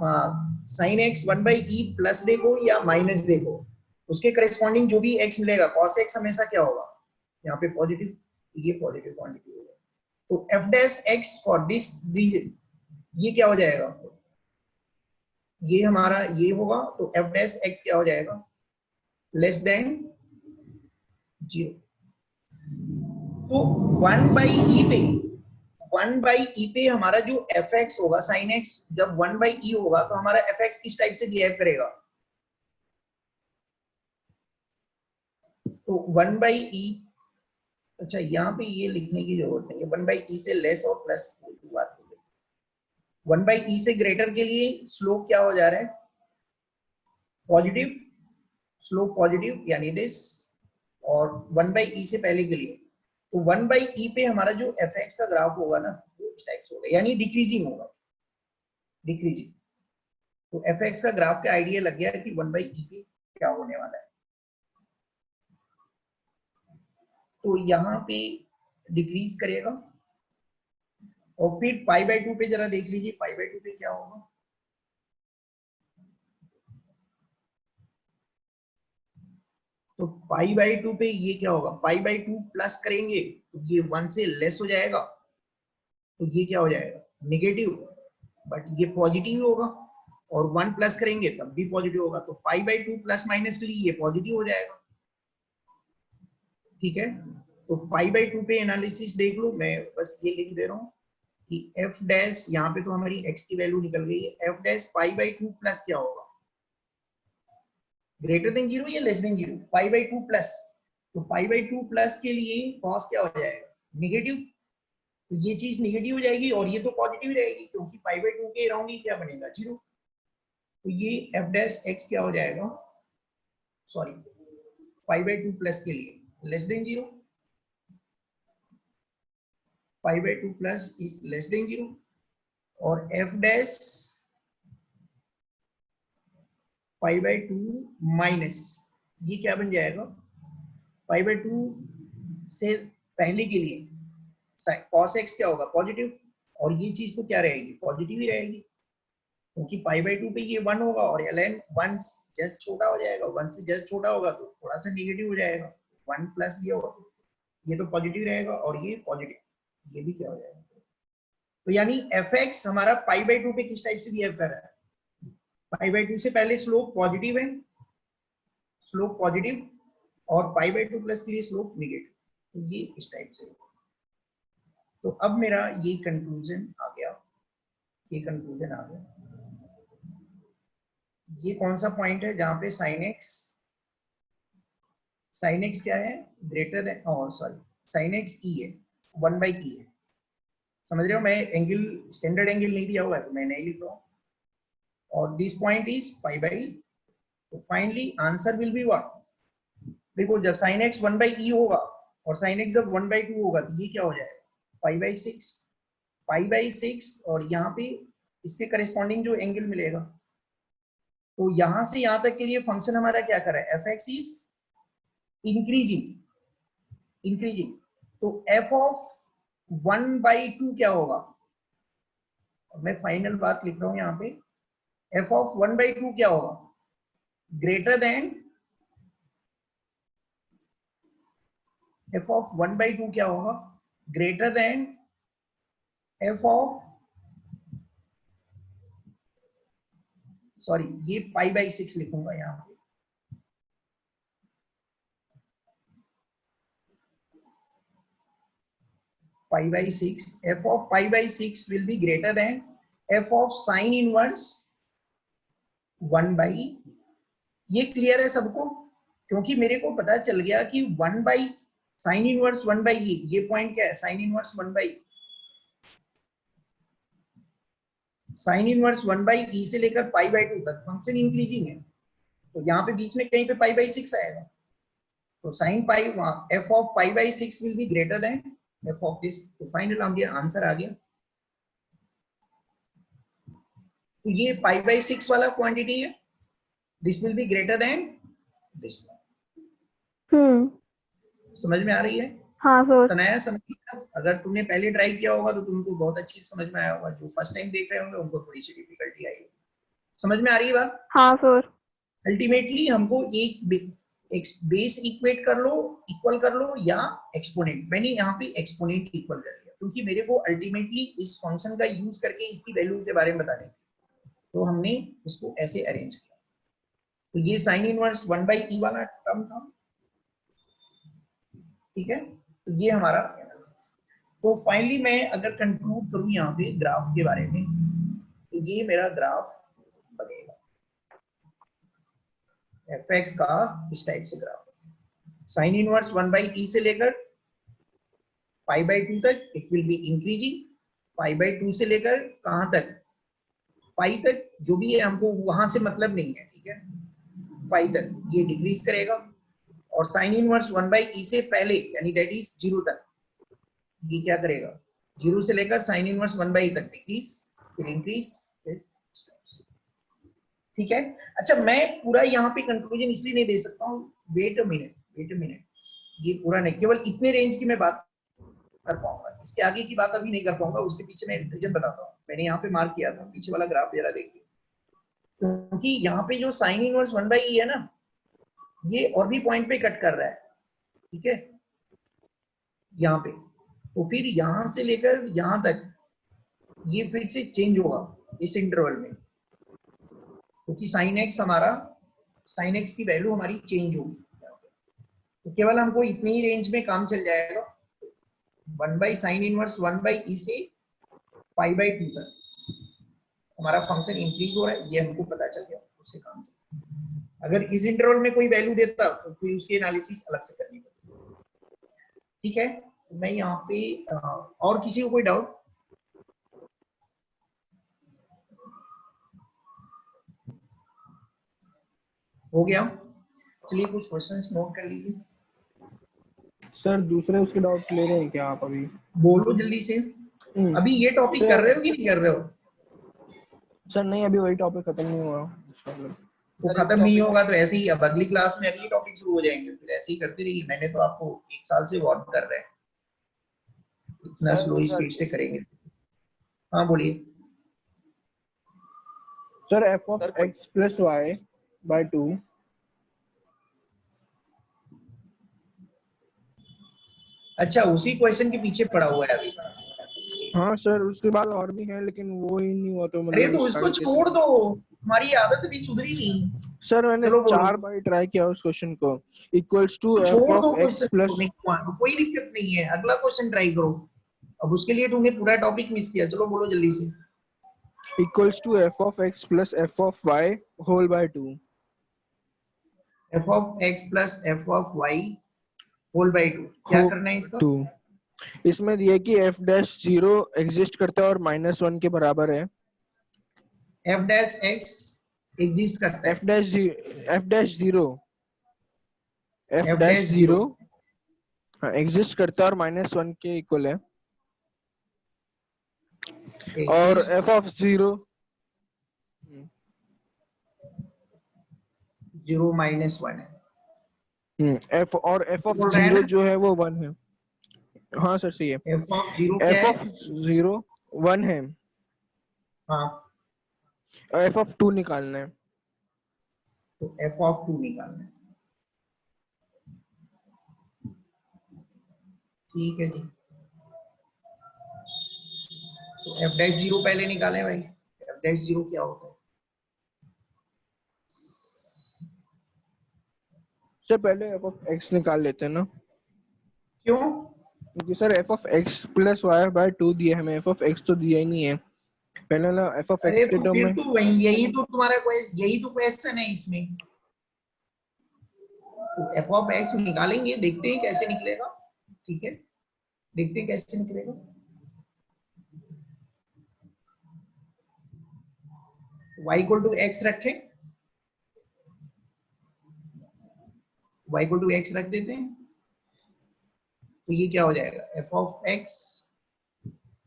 साइन एक्स 1/e प्लस देखो या माइनस देखो, उसके करेस्पॉन्डिंग जो भी x मिलेगा cos x हमेशा क्या होगा, यहाँ पे पॉजिटिव, ये पॉजिटिव क्वांटिटी होगा। तो f dash x for this region ये क्या हो जाएगा, ये हमारा ये होगा, तो f डैश x क्या हो जाएगा, लेस देन 0। तो 1/e पे 1/e पे हमारा जो fx होगा, sin x जब 1/e होगा तो हमारा fx किस टाइप से बिहेव करेगा, तो 1/e, अच्छा यहाँ पे ये लिखने की जरूरत नहीं है, 1/e से लेस और प्लस की बात हो गई। 1/e से ग्रेटर के लिए स्लोप क्या हो जा रहा है, पॉजिटिव, स्लोप पॉजिटिव यानी दिस, और 1/e से पहले के लिए, तो 1/e पे हमारा जो fx का ग्राफ होगा ना, वो इस टाइप से होगा, यानी डिक्रीजिंग होगा, डिक्रीजिंग। तो fx का ग्राफ का आइडिया लग गया कि 1/e पे क्या होने वाला है। तो यहाँ पे डिक्रीज करेगा, और फिर π/2 पे जरा देख लीजिए, π/2 पे क्या होगा, तो π/2 पे ये क्या होगा, π/2 प्लस करेंगे तो ये 1 से लेस हो जाएगा, तो ये क्या हो जाएगा, नेगेटिव, बट ये पॉजिटिव होगा, और 1 प्लस करेंगे तब भी पॉजिटिव होगा, तो π/2 प्लस माइनस के लिए ये पॉजिटिव हो जाएगा, ठीक है। तो π/2 पे एनालिसिस देख लो, मैं बस ये लिख दे रहा हूँ कि f डैश, यहाँ पे तो हमारी x की वैल्यू निकल गई है, f डैश π/2 प्लस क्या होगा, ग्रेटर देन 0 या लेस देन 0, π/2 प्लस, तो π/2 प्लस के लिए cos क्या हो जाएगा, नेगेटिव, तो ये चीज नेगेटिव हो जाएगी और ये तो पॉजिटिव रहेगी, क्योंकि π/2 के अराउंड ही क्या बनेगा, 0। तो ये f डैश x क्या हो जाएगा, सॉरी, π/2 प्लस के लिए less than 0, π/2 plus is less than 0, और f डैश π/2 माइनस, ये क्या बन जाएगा, π/2 से पहले के लिए cos x क्या होगा, पॉजिटिव, और ये चीज तो क्या रहेगी, पॉजिटिव ही रहेगी, क्योंकि π/2 पे ये 1 होगा, और ln 1 जस्ट छोटा हो जाएगा, 1 से जस्ट छोटा होगा तो थोड़ा सा नेगेटिव हो जाएगा, 1 प्लस दिया होगा, ये तो पॉजिटिव रहेगा, और ये पॉजिटिव, ये भी क्या हो जाएगा। तो यानी fx हमारा π/2 पे किस टाइप से बिहेव कर रहा है, π/2 से पहले स्लोप पॉजिटिव है, स्लोप पॉजिटिव, और π/2 प्लस के लिए स्लोप नेगेटिव, तो ये इस टाइप से। तो अब मेरा ये कंक्लूजन आ गया, ये कंक्लूजन आ गया, ये कौन सा पॉइंट है जहां पे sin x क्या है, greater than, sorry, sin x e है, 1/e है, समझ रहे हो, मैं एंगल स्टैंडर्ड एंगल नहीं दिया हुआ है तो मैं नहीं लिख रहा हूँ, और दिस पॉइंट इज π/e, तो finally answer will be what, देखो जब sin x 1/e होगा और sin x जब 1/2 होगा तो ये क्या हो जाएगा, π/6, और यहाँ पे इसके करेस्पॉन्डिंग जो एंगल मिलेगा, तो यहां से यहां तक के लिए फंक्शन हमारा क्या कर रहा है, fx इज इंक्रीजिंग, तो f ऑफ 1/2 क्या होगा, मैं फाइनल बात लिख रहा हूं यहाँ पे, f ऑफ 1/2 क्या होगा, ग्रेटर देन, f ऑफ 1/2 क्या होगा, greater than f of, sorry ये π/6 लिखूंगा यहाँ पे, pi by 6, f of pi by 6 will be greater than f of sin inverse 1 by e. ये क्लियर है सबको? क्योंकि मेरे को पता चल गया कि 1 by sin inverse 1 by e, ये पॉइंट क्या है? sin inverse 1 by e. sin inverse 1 by e से लेकर pi by 2 तक फंक्शन इंक्रीजिंग है, तो यहाँ पे बीच में कहीं पे pi by 6 आएगा, तो sin pi f of pi by 6 will be greater than f of this. तो फाइनल आंसर आ गया. तो ये pi by 6 वाला क्वांटिटी है, this will be greater than this one. समझ में आ रही है? हाँ सर. तनाया समझ में? अगर तुमने पहले ट्राई किया होगा तो तुमको बहुत अच्छी समझ में आया होगा, जो फर्स्ट टाइम देख रहे होंगे उनको थोड़ी सी डिफिकल्टी आएगी. समझ में आ रही है बात? हाँ सर. अल्टीमेटली हमको एक बेस इक्वेट कर लो, इक्वल कर लो, या एक्सपोनेंट. मैंने यहाँ पे एक्सपोनेंट इक्वल कर लिया क्योंकि मेरे को अल्टीमेटली इस फंक्शन का यूज करके इसकी वैल्यू के बारे में बताने थी, तो हमने इसको ऐसे अरेंज किया. तो ये साइन इनवर्स 1 by e वाला टर्म था, ठीक है. तो ये हमारा एनालिसिस. तो फाइनली मैं अगर कंक्लूड करूं यहाँ पे ग्राफ के बारे में, तो ये मेरा ग्राफ बनेगा fx का इस टाइप से graph. Sine inverse 1 by e से लेकर पाई बाय 2 तक it will be increasing. Pi by 2 से लेकर कहां तक? पाई तक. जो भी है हमको वहां से मतलब नहीं है, ठीक है. पाई तक ये डिक्रीज करेगा. और साइन इनवर्स 1 by e से पहले यानी दैट इज 0 तक ये क्या करेगा? 0 से लेकर साइन इनवर्स 1 by e तक डिक्रीज, फिर इंक्रीज, फिर. ठीक है. अच्छा, मैं पूरा यहाँ पे कंक्लूजन इसलिए नहीं दे सकता हूँ. Wait a minute. ये पूरा नहीं, केवल इतने रेंज की मैं बात कर पाऊंगा, इसके आगे की बात अभी नहीं कर पाऊंगा. उसके पीछे मैं रीजन बताता हूँ. मैंने यहाँ पे मार्क किया था, पीछे वाला ग्राफ जरा देखिए. क्योंकि यहाँ पे जो साइन इनवर्स 1 by e है ना, ये और भी पॉइंट पे कट कर रहा है, ठीक है, यहाँ पे. तो फिर यहाँ से लेकर यहाँ तक ये फिर से चेंज होगा इस इंटरवल में, क्योंकि साइन एक्स हमारा, साइन एक्स की वैल्यू हमारी चेंज होगी. तो केवल हमको इतनी ही रेंज में काम चल जाएगा. 1 by sin inverse 1 by e से पाई बाय 2 तक हमारा फंक्शन इंक्रीज हो रहा है, ये हमको पता चल गया. उससे काम चल. अगर इस इंटरवल में कोई वैल्यू देता तो फिर उसकी एनालिसिस अलग से करनी पड़ती. ठीक है. तो मैं यहाँ पे और किसी को कोई डाउट? हो गया. चलिए कुछ क्वेश्चंस नोट कर लीजिए. सर दूसरे उसके डाउट ले रहे हैं क्या आप? अभी बोलो जल्दी से. अभी ये टॉपिक कर रहे हो कि नहीं कर रहे हो? सर नहीं, अभी वही टॉपिक खत्म नहीं हुआ. वो खत्म नहीं होगा तो ऐसे ही अब अगली क्लास में अगली टॉपिक शुरू हो जाएंगे, फिर ऐसे ही करते रहिए. मैंने तो आपको 1 साल से वार्न कर रहे हैं, इतना स्लो स्पीड से करेंगे. हाँ बोलिए. Sir f of x plus y by 2. अच्छा, उसी क्वेश्चन के पीछे पड़ा हुआ है अभी. हाँ सर, उसके बाद और भी है लेकिन वो ही नहीं हुआ तो मतलब. अरे तो उसको छोड़ दो, तुम्हारी आदत भी सुधरी नहीं. सर मैंने 4 बार ट्राई किया उस क्वेश्चन को. Equals to f of x plus. कोई दिक्कत नहीं है, अगला क्वेश्चन ट्राई करो. अब उसके लिए तुमने पूरा टॉपिक मिस किया. चलो बोलो जल्दी से. Equals to f of x plus f of y whole by 2. f of x plus f of y whole by 2. क्या करना है इसका? 2. इसमें दिया कि f dash 0 एग्जिस्ट करता है और -1 के बराबर है. f dash x एग्जिस्ट करता है. f dash 0 हाँ एग्जिस्ट करता है और -1 के इक्वल है. और f of 0 -1 है. f और f of 0 जो है वो 1 है. हाँ सर सही है. f of 0 क्या है? f of 0 1 है. हाँ. और f of 2 निकालना है. तो f of 2 निकालना है. ठीक है जी. तो f dash 0 पहले निकालें भाई. f dash 0 क्या होता है? सर पहले f of x निकाल लेते हैं ना. क्यों? क्योंकि sir F of X plus Y by 2 दिया है, हमें एफ ऑफ एक्स तो दिया ही नहीं है पहले ना, एफ ऑफ अरे एक्स के तो टर्म फिर में। तो वही यही तो तुम्हारा यही तो क्वेश्चन है इसमें। तो एफ ऑफ एक्स निकालेंगे, देखते हैं कैसे निकलेगा। ठीक है, देखते हैं कैसे निकलेगा। y इक्वल टू एक्स रखें, y इक्वल टू एक्स रख देते हैं, तो ये क्या हो जाएगा एफ ऑफ एक्स,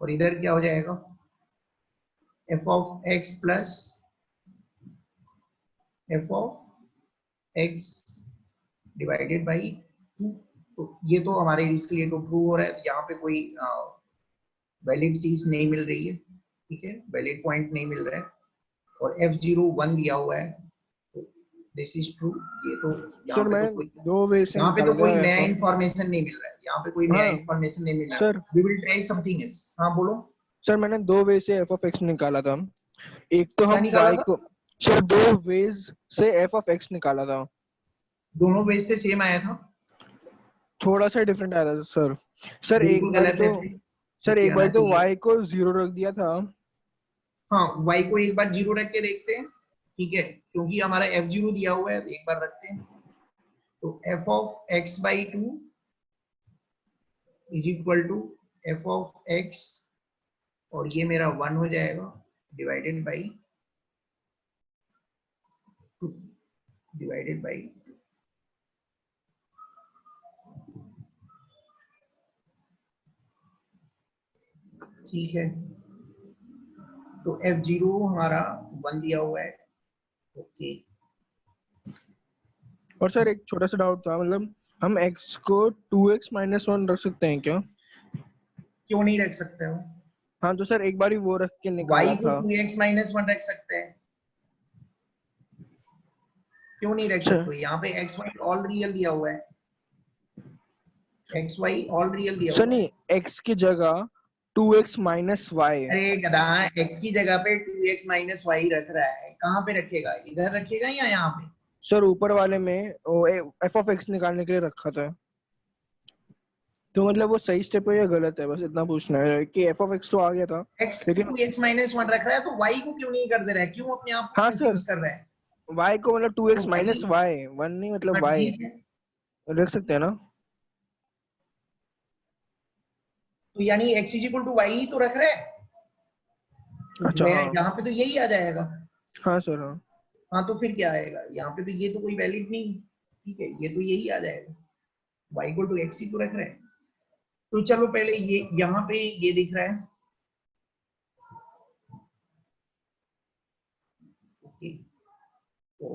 और इधर क्या हो जाएगा F of X plus F of x divided by 2। तो ये तो हमारे इसके लिए तो प्रूव हो रहा है, यहाँ पे कोई वैलिड चीज नहीं मिल रही है। ठीक है, वैलिड पॉइंट नहीं मिल रहा है, और f0 1 दिया हुआ है, तो दिस इज ट्रू। ये तो यहाँ सर पे मैं तो कोई दो वे से यहाँ पे निकाला तो कोई था नया एफ ऑफ। इंफॉर्मेशन नहीं मिल रहा है, यहाँ पे कोई नया हाँ इंफॉर्मेशन नहीं मिल रहा सर, है। We will try something else. हाँ बोलो। सर मैंने दो वे से एफ ऑफ एक्स निकाला था। एक तो क्या हम निकाला y था? को, सर दो वेज से एफ ऑफ एक्स निकाला था, दोनों बेस से सेम आया था? थोड़ा सा डिफरेंट आया था सर। सर एक बिल्कुल बार गलत तो, है फिर, सर ये एक आना बार तो चाहिए। y को 0 रख दिया था। हाँ, y को एक बार 0 रख के देखते हैं। ठीक है, क्योंकि हमारा f0 दिया हुआ है, एक बार रखते हैं। तो f of x by 2 is equal to f of x, और ये मेरा 1 हो जाएगा डिवाइडेड बाई 2, डिवाइडेड बाई 2। ठीक है, तो f0 हमारा 1 दिया हुआ है। ओके, और सर एक छोटा सा डाउट था, मतलब हम x को 2x माइनस 1 रख सकते हैं क्या? क्यों नहीं रख सकते हो? हाँ तो सर एक बार ही वो रख के y निकाला को था। 2x माइनस 1 रख सकते हैं, क्यों नहीं रख अच्छा। सकते? यहाँ पे xy ऑल रियल दिया हुआ है, xy ऑल रियल दिया सर हुआ है। नहीं, x की जगह 2x माइनस वाई। अरे गधा, x की जगह पे 2x माइनस y रख रहा है, कहाँ पे रखेगा? इधर रखेगा या यहाँ पे? सर ऊपर वाले में एफ ऑफ एक्स निकालने के लिए रखा था, तो मतलब वो सही स्टेप है या गलत है, बस इतना पूछना है कि एफ ऑफ एक्स तो आ गया था x लेकिन। 2x माइनस 1 रख रहा है, तो y को क्यों नहीं कर दे रहा है? क्यों अपने आप को हाँ सर, कंफ्यूज कर रहा है? y को मतलब 2x तो माइनस वाई, 1 नहीं मतलब y ठीक है, रख सकते हैं ना? तो यानी x is equal to y ही तो रख रहा है, तो अच्छा मैं हाँ। यहाँ पे तो यही आ जाएगा। हाँ सर हाँ। हाँ, तो फिर क्या आएगा यहाँ पे? तो ये तो कोई वैलिड नहीं। ठीक है, ये तो यही आ जाएगा, y इक्वल टू x ही तो रख रहे हैं। तो चलो पहले ये यहाँ पे ये दिख रहा है। ओके, तो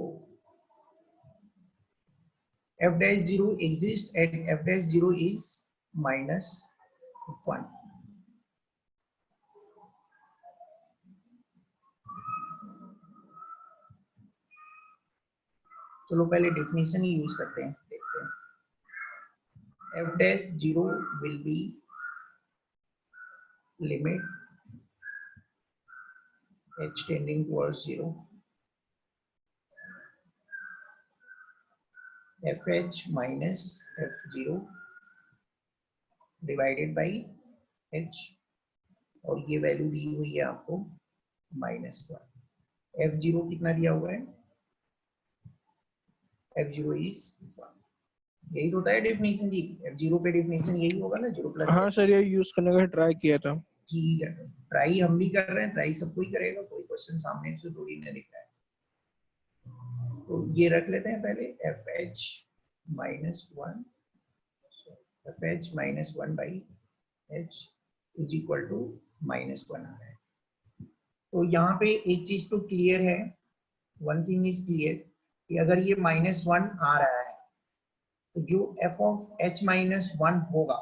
f dash 0 exists and f dash 0 is minus 1। चलो पहले डेफिनेशन ही यूज करते हैं, देखते हैं। f dash 0 will be limit h tending towards 0 fh minus f0 divided by h, और ये वैल्यू दी हुई है आपको -1। f0 कितना दिया हुआ है? f0 is 1। यही तो होता है डेफिनेशन जी, f0 पे डेफिनेशन यही होगा ना, 0 प्लस। हाँ सर ये यूज करने का ट्राई किया था। ठीक है, ट्राई हम भी कर रहे हैं, ट्राई सब कोई करेगा, कोई क्वेश्चन सामने से थोड़ी ना दिख रहा है। तो ये रख लेते हैं पहले fh -1, fh -1 by h is equal to -1 आ रहा है। तो यहाँ पे एक चीज तो क्लियर है, वन थिंग इज क्लियर, कि अगर ये -1 आ रहा है तो जो f ऑफ h -1 होगा,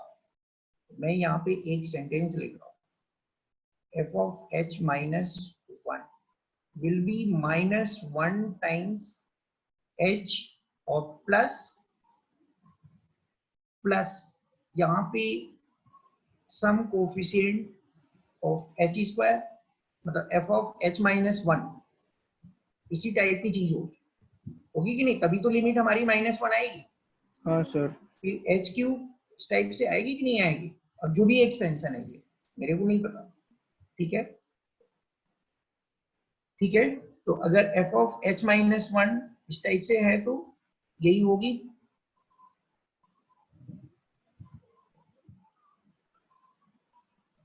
मैं यहाँ पे एक सेंटेंस लिख रहा हूँ, f of h -1 will be -1 times h और प्लस यहाँ पे सम कोफिशिएंट ऑफ h स्क्वायर, मतलब f ऑफ h -1 इसी टाइप की चीज होगी कि नहीं? तभी तो लिमिट हमारी -1 आएगी। हाँ सर। फिर h क्यूब इस टाइप से आएगी कि नहीं आएगी? अब जो भी एक्सपेंशन है ये मेरे को नहीं पता, ठीक है ठीक है। तो अगर f ऑफ h माइनस 1 इस टाइप से है तो यही होगी,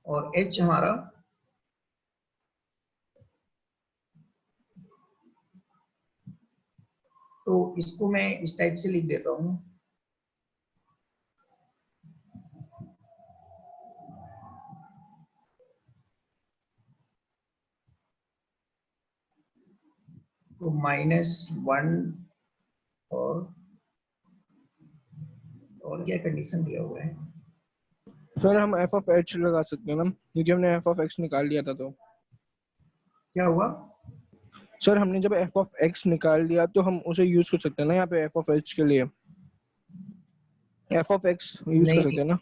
और h हमारा तो इसको मैं इस टाइप से लिख देता हूं, तो -1 और क्या कंडीशन दिया हुआ है? सर हम f ऑफ h लगा सकते हैं ना, क्योंकि हमने f ऑफ x निकाल लिया था। तो क्या हुआ? सर हमने जब f ऑफ x निकाल लिया तो हम उसे यूज कर सकते हैं ना यहाँ पे f ऑफ h के लिए, f ऑफ x यूज कर सकते हैं ना।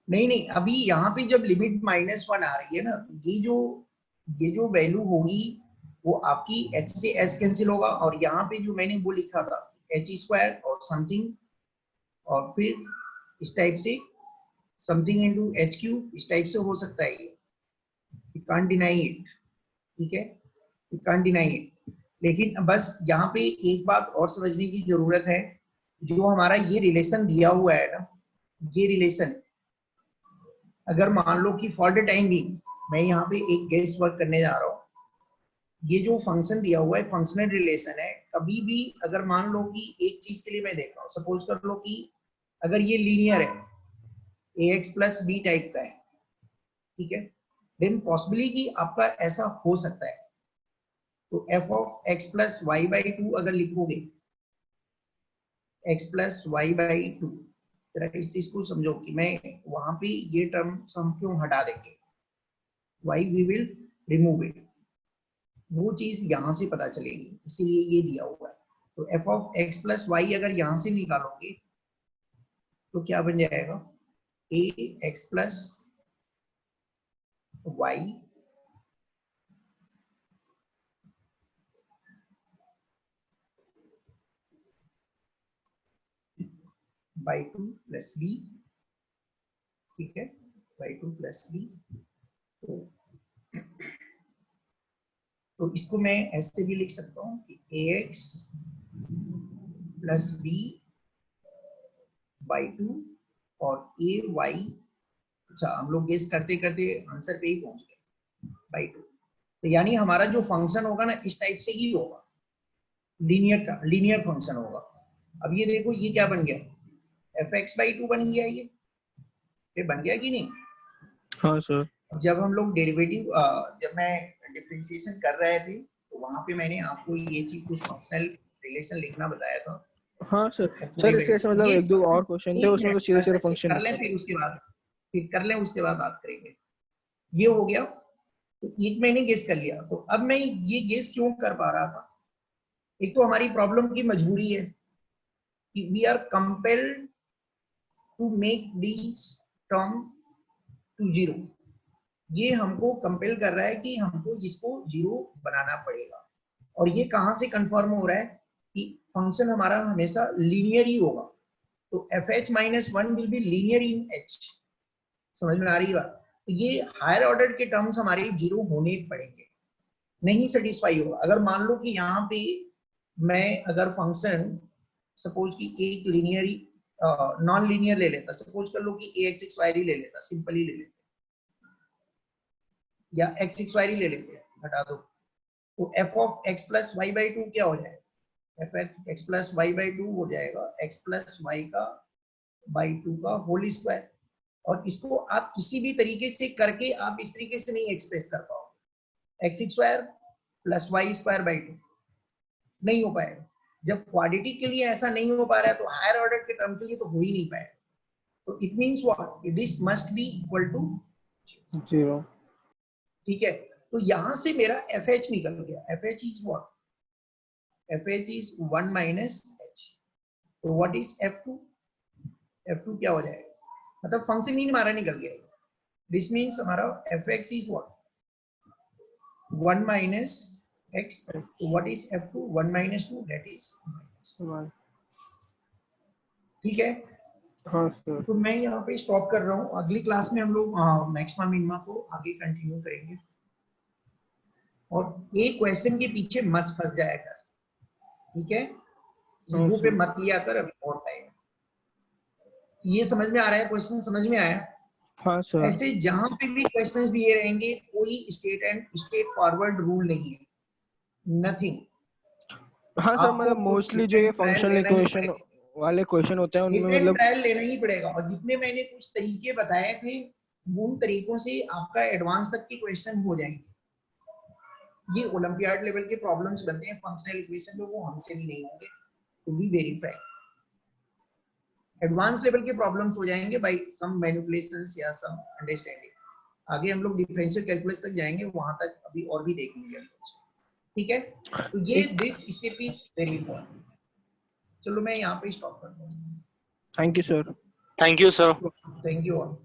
नहीं नहीं, अभी यहाँ पे जब लिमिट -1 आ रही है ना, ये जो वैल्यू होगी वो आपकी h से s कैंसिल होगा, और यहाँ पे जो मैंने वो लिखा था h² और समथिंग, और फिर इस टाइप से समथिंग इनटू h³ इस टाइप से हो सकता है ये, you can't deny it, ठीक है, you can't deny it। लेकिन बस यहाँ पे एक बात और समझने की जरूरत है, जो हमारा ये रिलेशन दिया हुआ है ना, ये रिलेशन अगर मान लो कि फॉर द टाइम बीइंग मैं यहाँ पे एक गेस वर्क करने जा रहा हूँ, ये जो फंक्शन दिया हुआ है फंक्शनल रिलेशन है, कभी भी अगर मान लो कि एक चीज के लिए मैं देख रहा हूँ, सपोज कर लो कि अगर ये लीनियर है ax प्लस b टाइप का है, ठीक है, देन पॉसिबली कि आपका ऐसा हो सकता है, तो f of x plus Y by 2 अगर लिखोगे x प्लस वाई बाई 2, जरा इस चीज को समझो कि मैं वहां पे ये टर्म हम क्यों हटा देंगे, why we will remove it, वो चीज यहां से पता चलेगी, इसीलिए ये दिया हुआ है। तो f of x plus y अगर यहां से निकालोगे तो क्या बन जाएगा, ax plus Y by 2 plus b, ठीक है, बाई 2 प्लस b। तो इसको मैं ऐसे भी लिख सकता हूँ कि ax प्लस b बाई 2 और ay, अच्छा हम लोग गेस करते करते आंसर पे ही पहुंच गए, बाई 2। तो यानी हमारा जो फंक्शन होगा ना इस टाइप से ही होगा, लीनियर फंक्शन होगा। अब ये देखो ये क्या बन गया, fx बाई 2 बन गया, ये बन गया कि नहीं? हाँ सर। जब हम लोग डेरिवेटिव जब मैं डिफरेंशिएशन कर रहे थे तो वहां पे मैंने आपको ये चीज कुछ फंक्शनल रिलेशन लिखना बताया था। हाँ सर। सर इसके ऐसे मतलब एक दो और क्वेश्चन थे उसमें तो सीधे सीधे फंक्शन कर लें, फिर उसके बाद बात करेंगे। ये हो गया, तो एक मैंने गेस कर लिया, तो अब मैं ये गेस क्यों कर पा रहा था, एक तो हमारी प्रॉब्लम की मजबूरी है कि we are compelled to make this term to 0, ये हमको कंपेल कर रहा है कि हमको इसको 0 बनाना पड़ेगा। और ये कहां से कंफर्म हो रहा है कि फंक्शन हमारा हमेशा लीनियर ही होगा, तो fh minus 1 will be linear in h, समझ में आ रही बात? तो ये हायर ऑर्डर के टर्म्स हमारे 0 होने पड़ेंगे, नहीं सेटिस्फाई होगा। अगर मान लो कि यहाँ पे मैं अगर फंक्शन सपोज कि एक लीनियर नॉन लीनियर ले लेता, सपोज कर लो कि ax y ले लेता, सिंपल ही ले लेता, या x y ले लेते हैं, हटा दो, तो f of x plus Y by 2 क्या हो जाएगा, f x plus Y by 2 हो जाएगा x प्लस वाई का बाई 2 का होल स्क्वायर। और इसको आप किसी भी तरीके से करके आप इस तरीके से नहीं एक्सप्रेस कर पाओगे, x square plus y square by 2 नहीं हो पाएगा। जब क्वाड्रेटी के लिए ऐसा नहीं हो पा रहा है तो हायर ऑर्डर के टर्म के लिए तो हो ही नहीं पाएगा। तो it means what, this must be equal to 0, ठीक है। तो यहां से मेरा fh निकल गया, fh is what, fh is 1 minus h। तो व्हाट इज f2, f2 क्या हो जाएगा, मतलब फंक्शन ही हमारा निकल गया। दिस मींस हमारा fx is what 1 minus x। तो what is f2, 1 minus 2, that is -1, ठीक है। हाँ सर। तो मैं यहाँ पे स्टॉप कर रहा हूँ, अगली क्लास में हम लोग मैक्सिमा मिनिमा को आगे कंटिन्यू करेंगे। और एक क्वेश्चन के पीछे मत फंस जाया कर, ठीक है? ईगो पे मत लिया कर, अभी बहुत टाइम है। ये समझ में आ रहा है? क्वेश्चन समझ में आया? हाँ सर। ऐसे जहां पे भी क्वेश्चंस दिए रहेंगे कोई स्ट्रेट फॉरवर्ड रूल नहीं है, नथिंग। हाँ सर, आपको मतलब कुछ मोस्टली जो ये फंक्शनल इक्वेशन वाले क्वेश्चन होते हैं उनमें मतलब ट्रायल लेना ही पड़ेगा। और जितने मैंने कुछ तरीके बताए थे उन तरीकों से आपका एडवांस तक के क्वेश्चन हो जाएंगे। ये ओलंपियाड लेवल के प्रॉब्लम्स बनते हैं फंक्शनल इक्वेशन में, वो हमसे भी नहीं होंगे, to be verified. Advance level के प्रॉब्लम्स हो जाएंगे बाय सम मैनिपुलेशंस या सम अंडरस्टैंडिंग। आगे हम लोग डिफरेंशियल कैलकुलस तक जाएंगे, वहां तक अभी और भी देखेंगे हम लोग, ठीक है? तो ये this step is very important. चलो मैं यहाँ पे स्टॉप करता हूँ। Thank you sir. Thank you sir. Thank you all.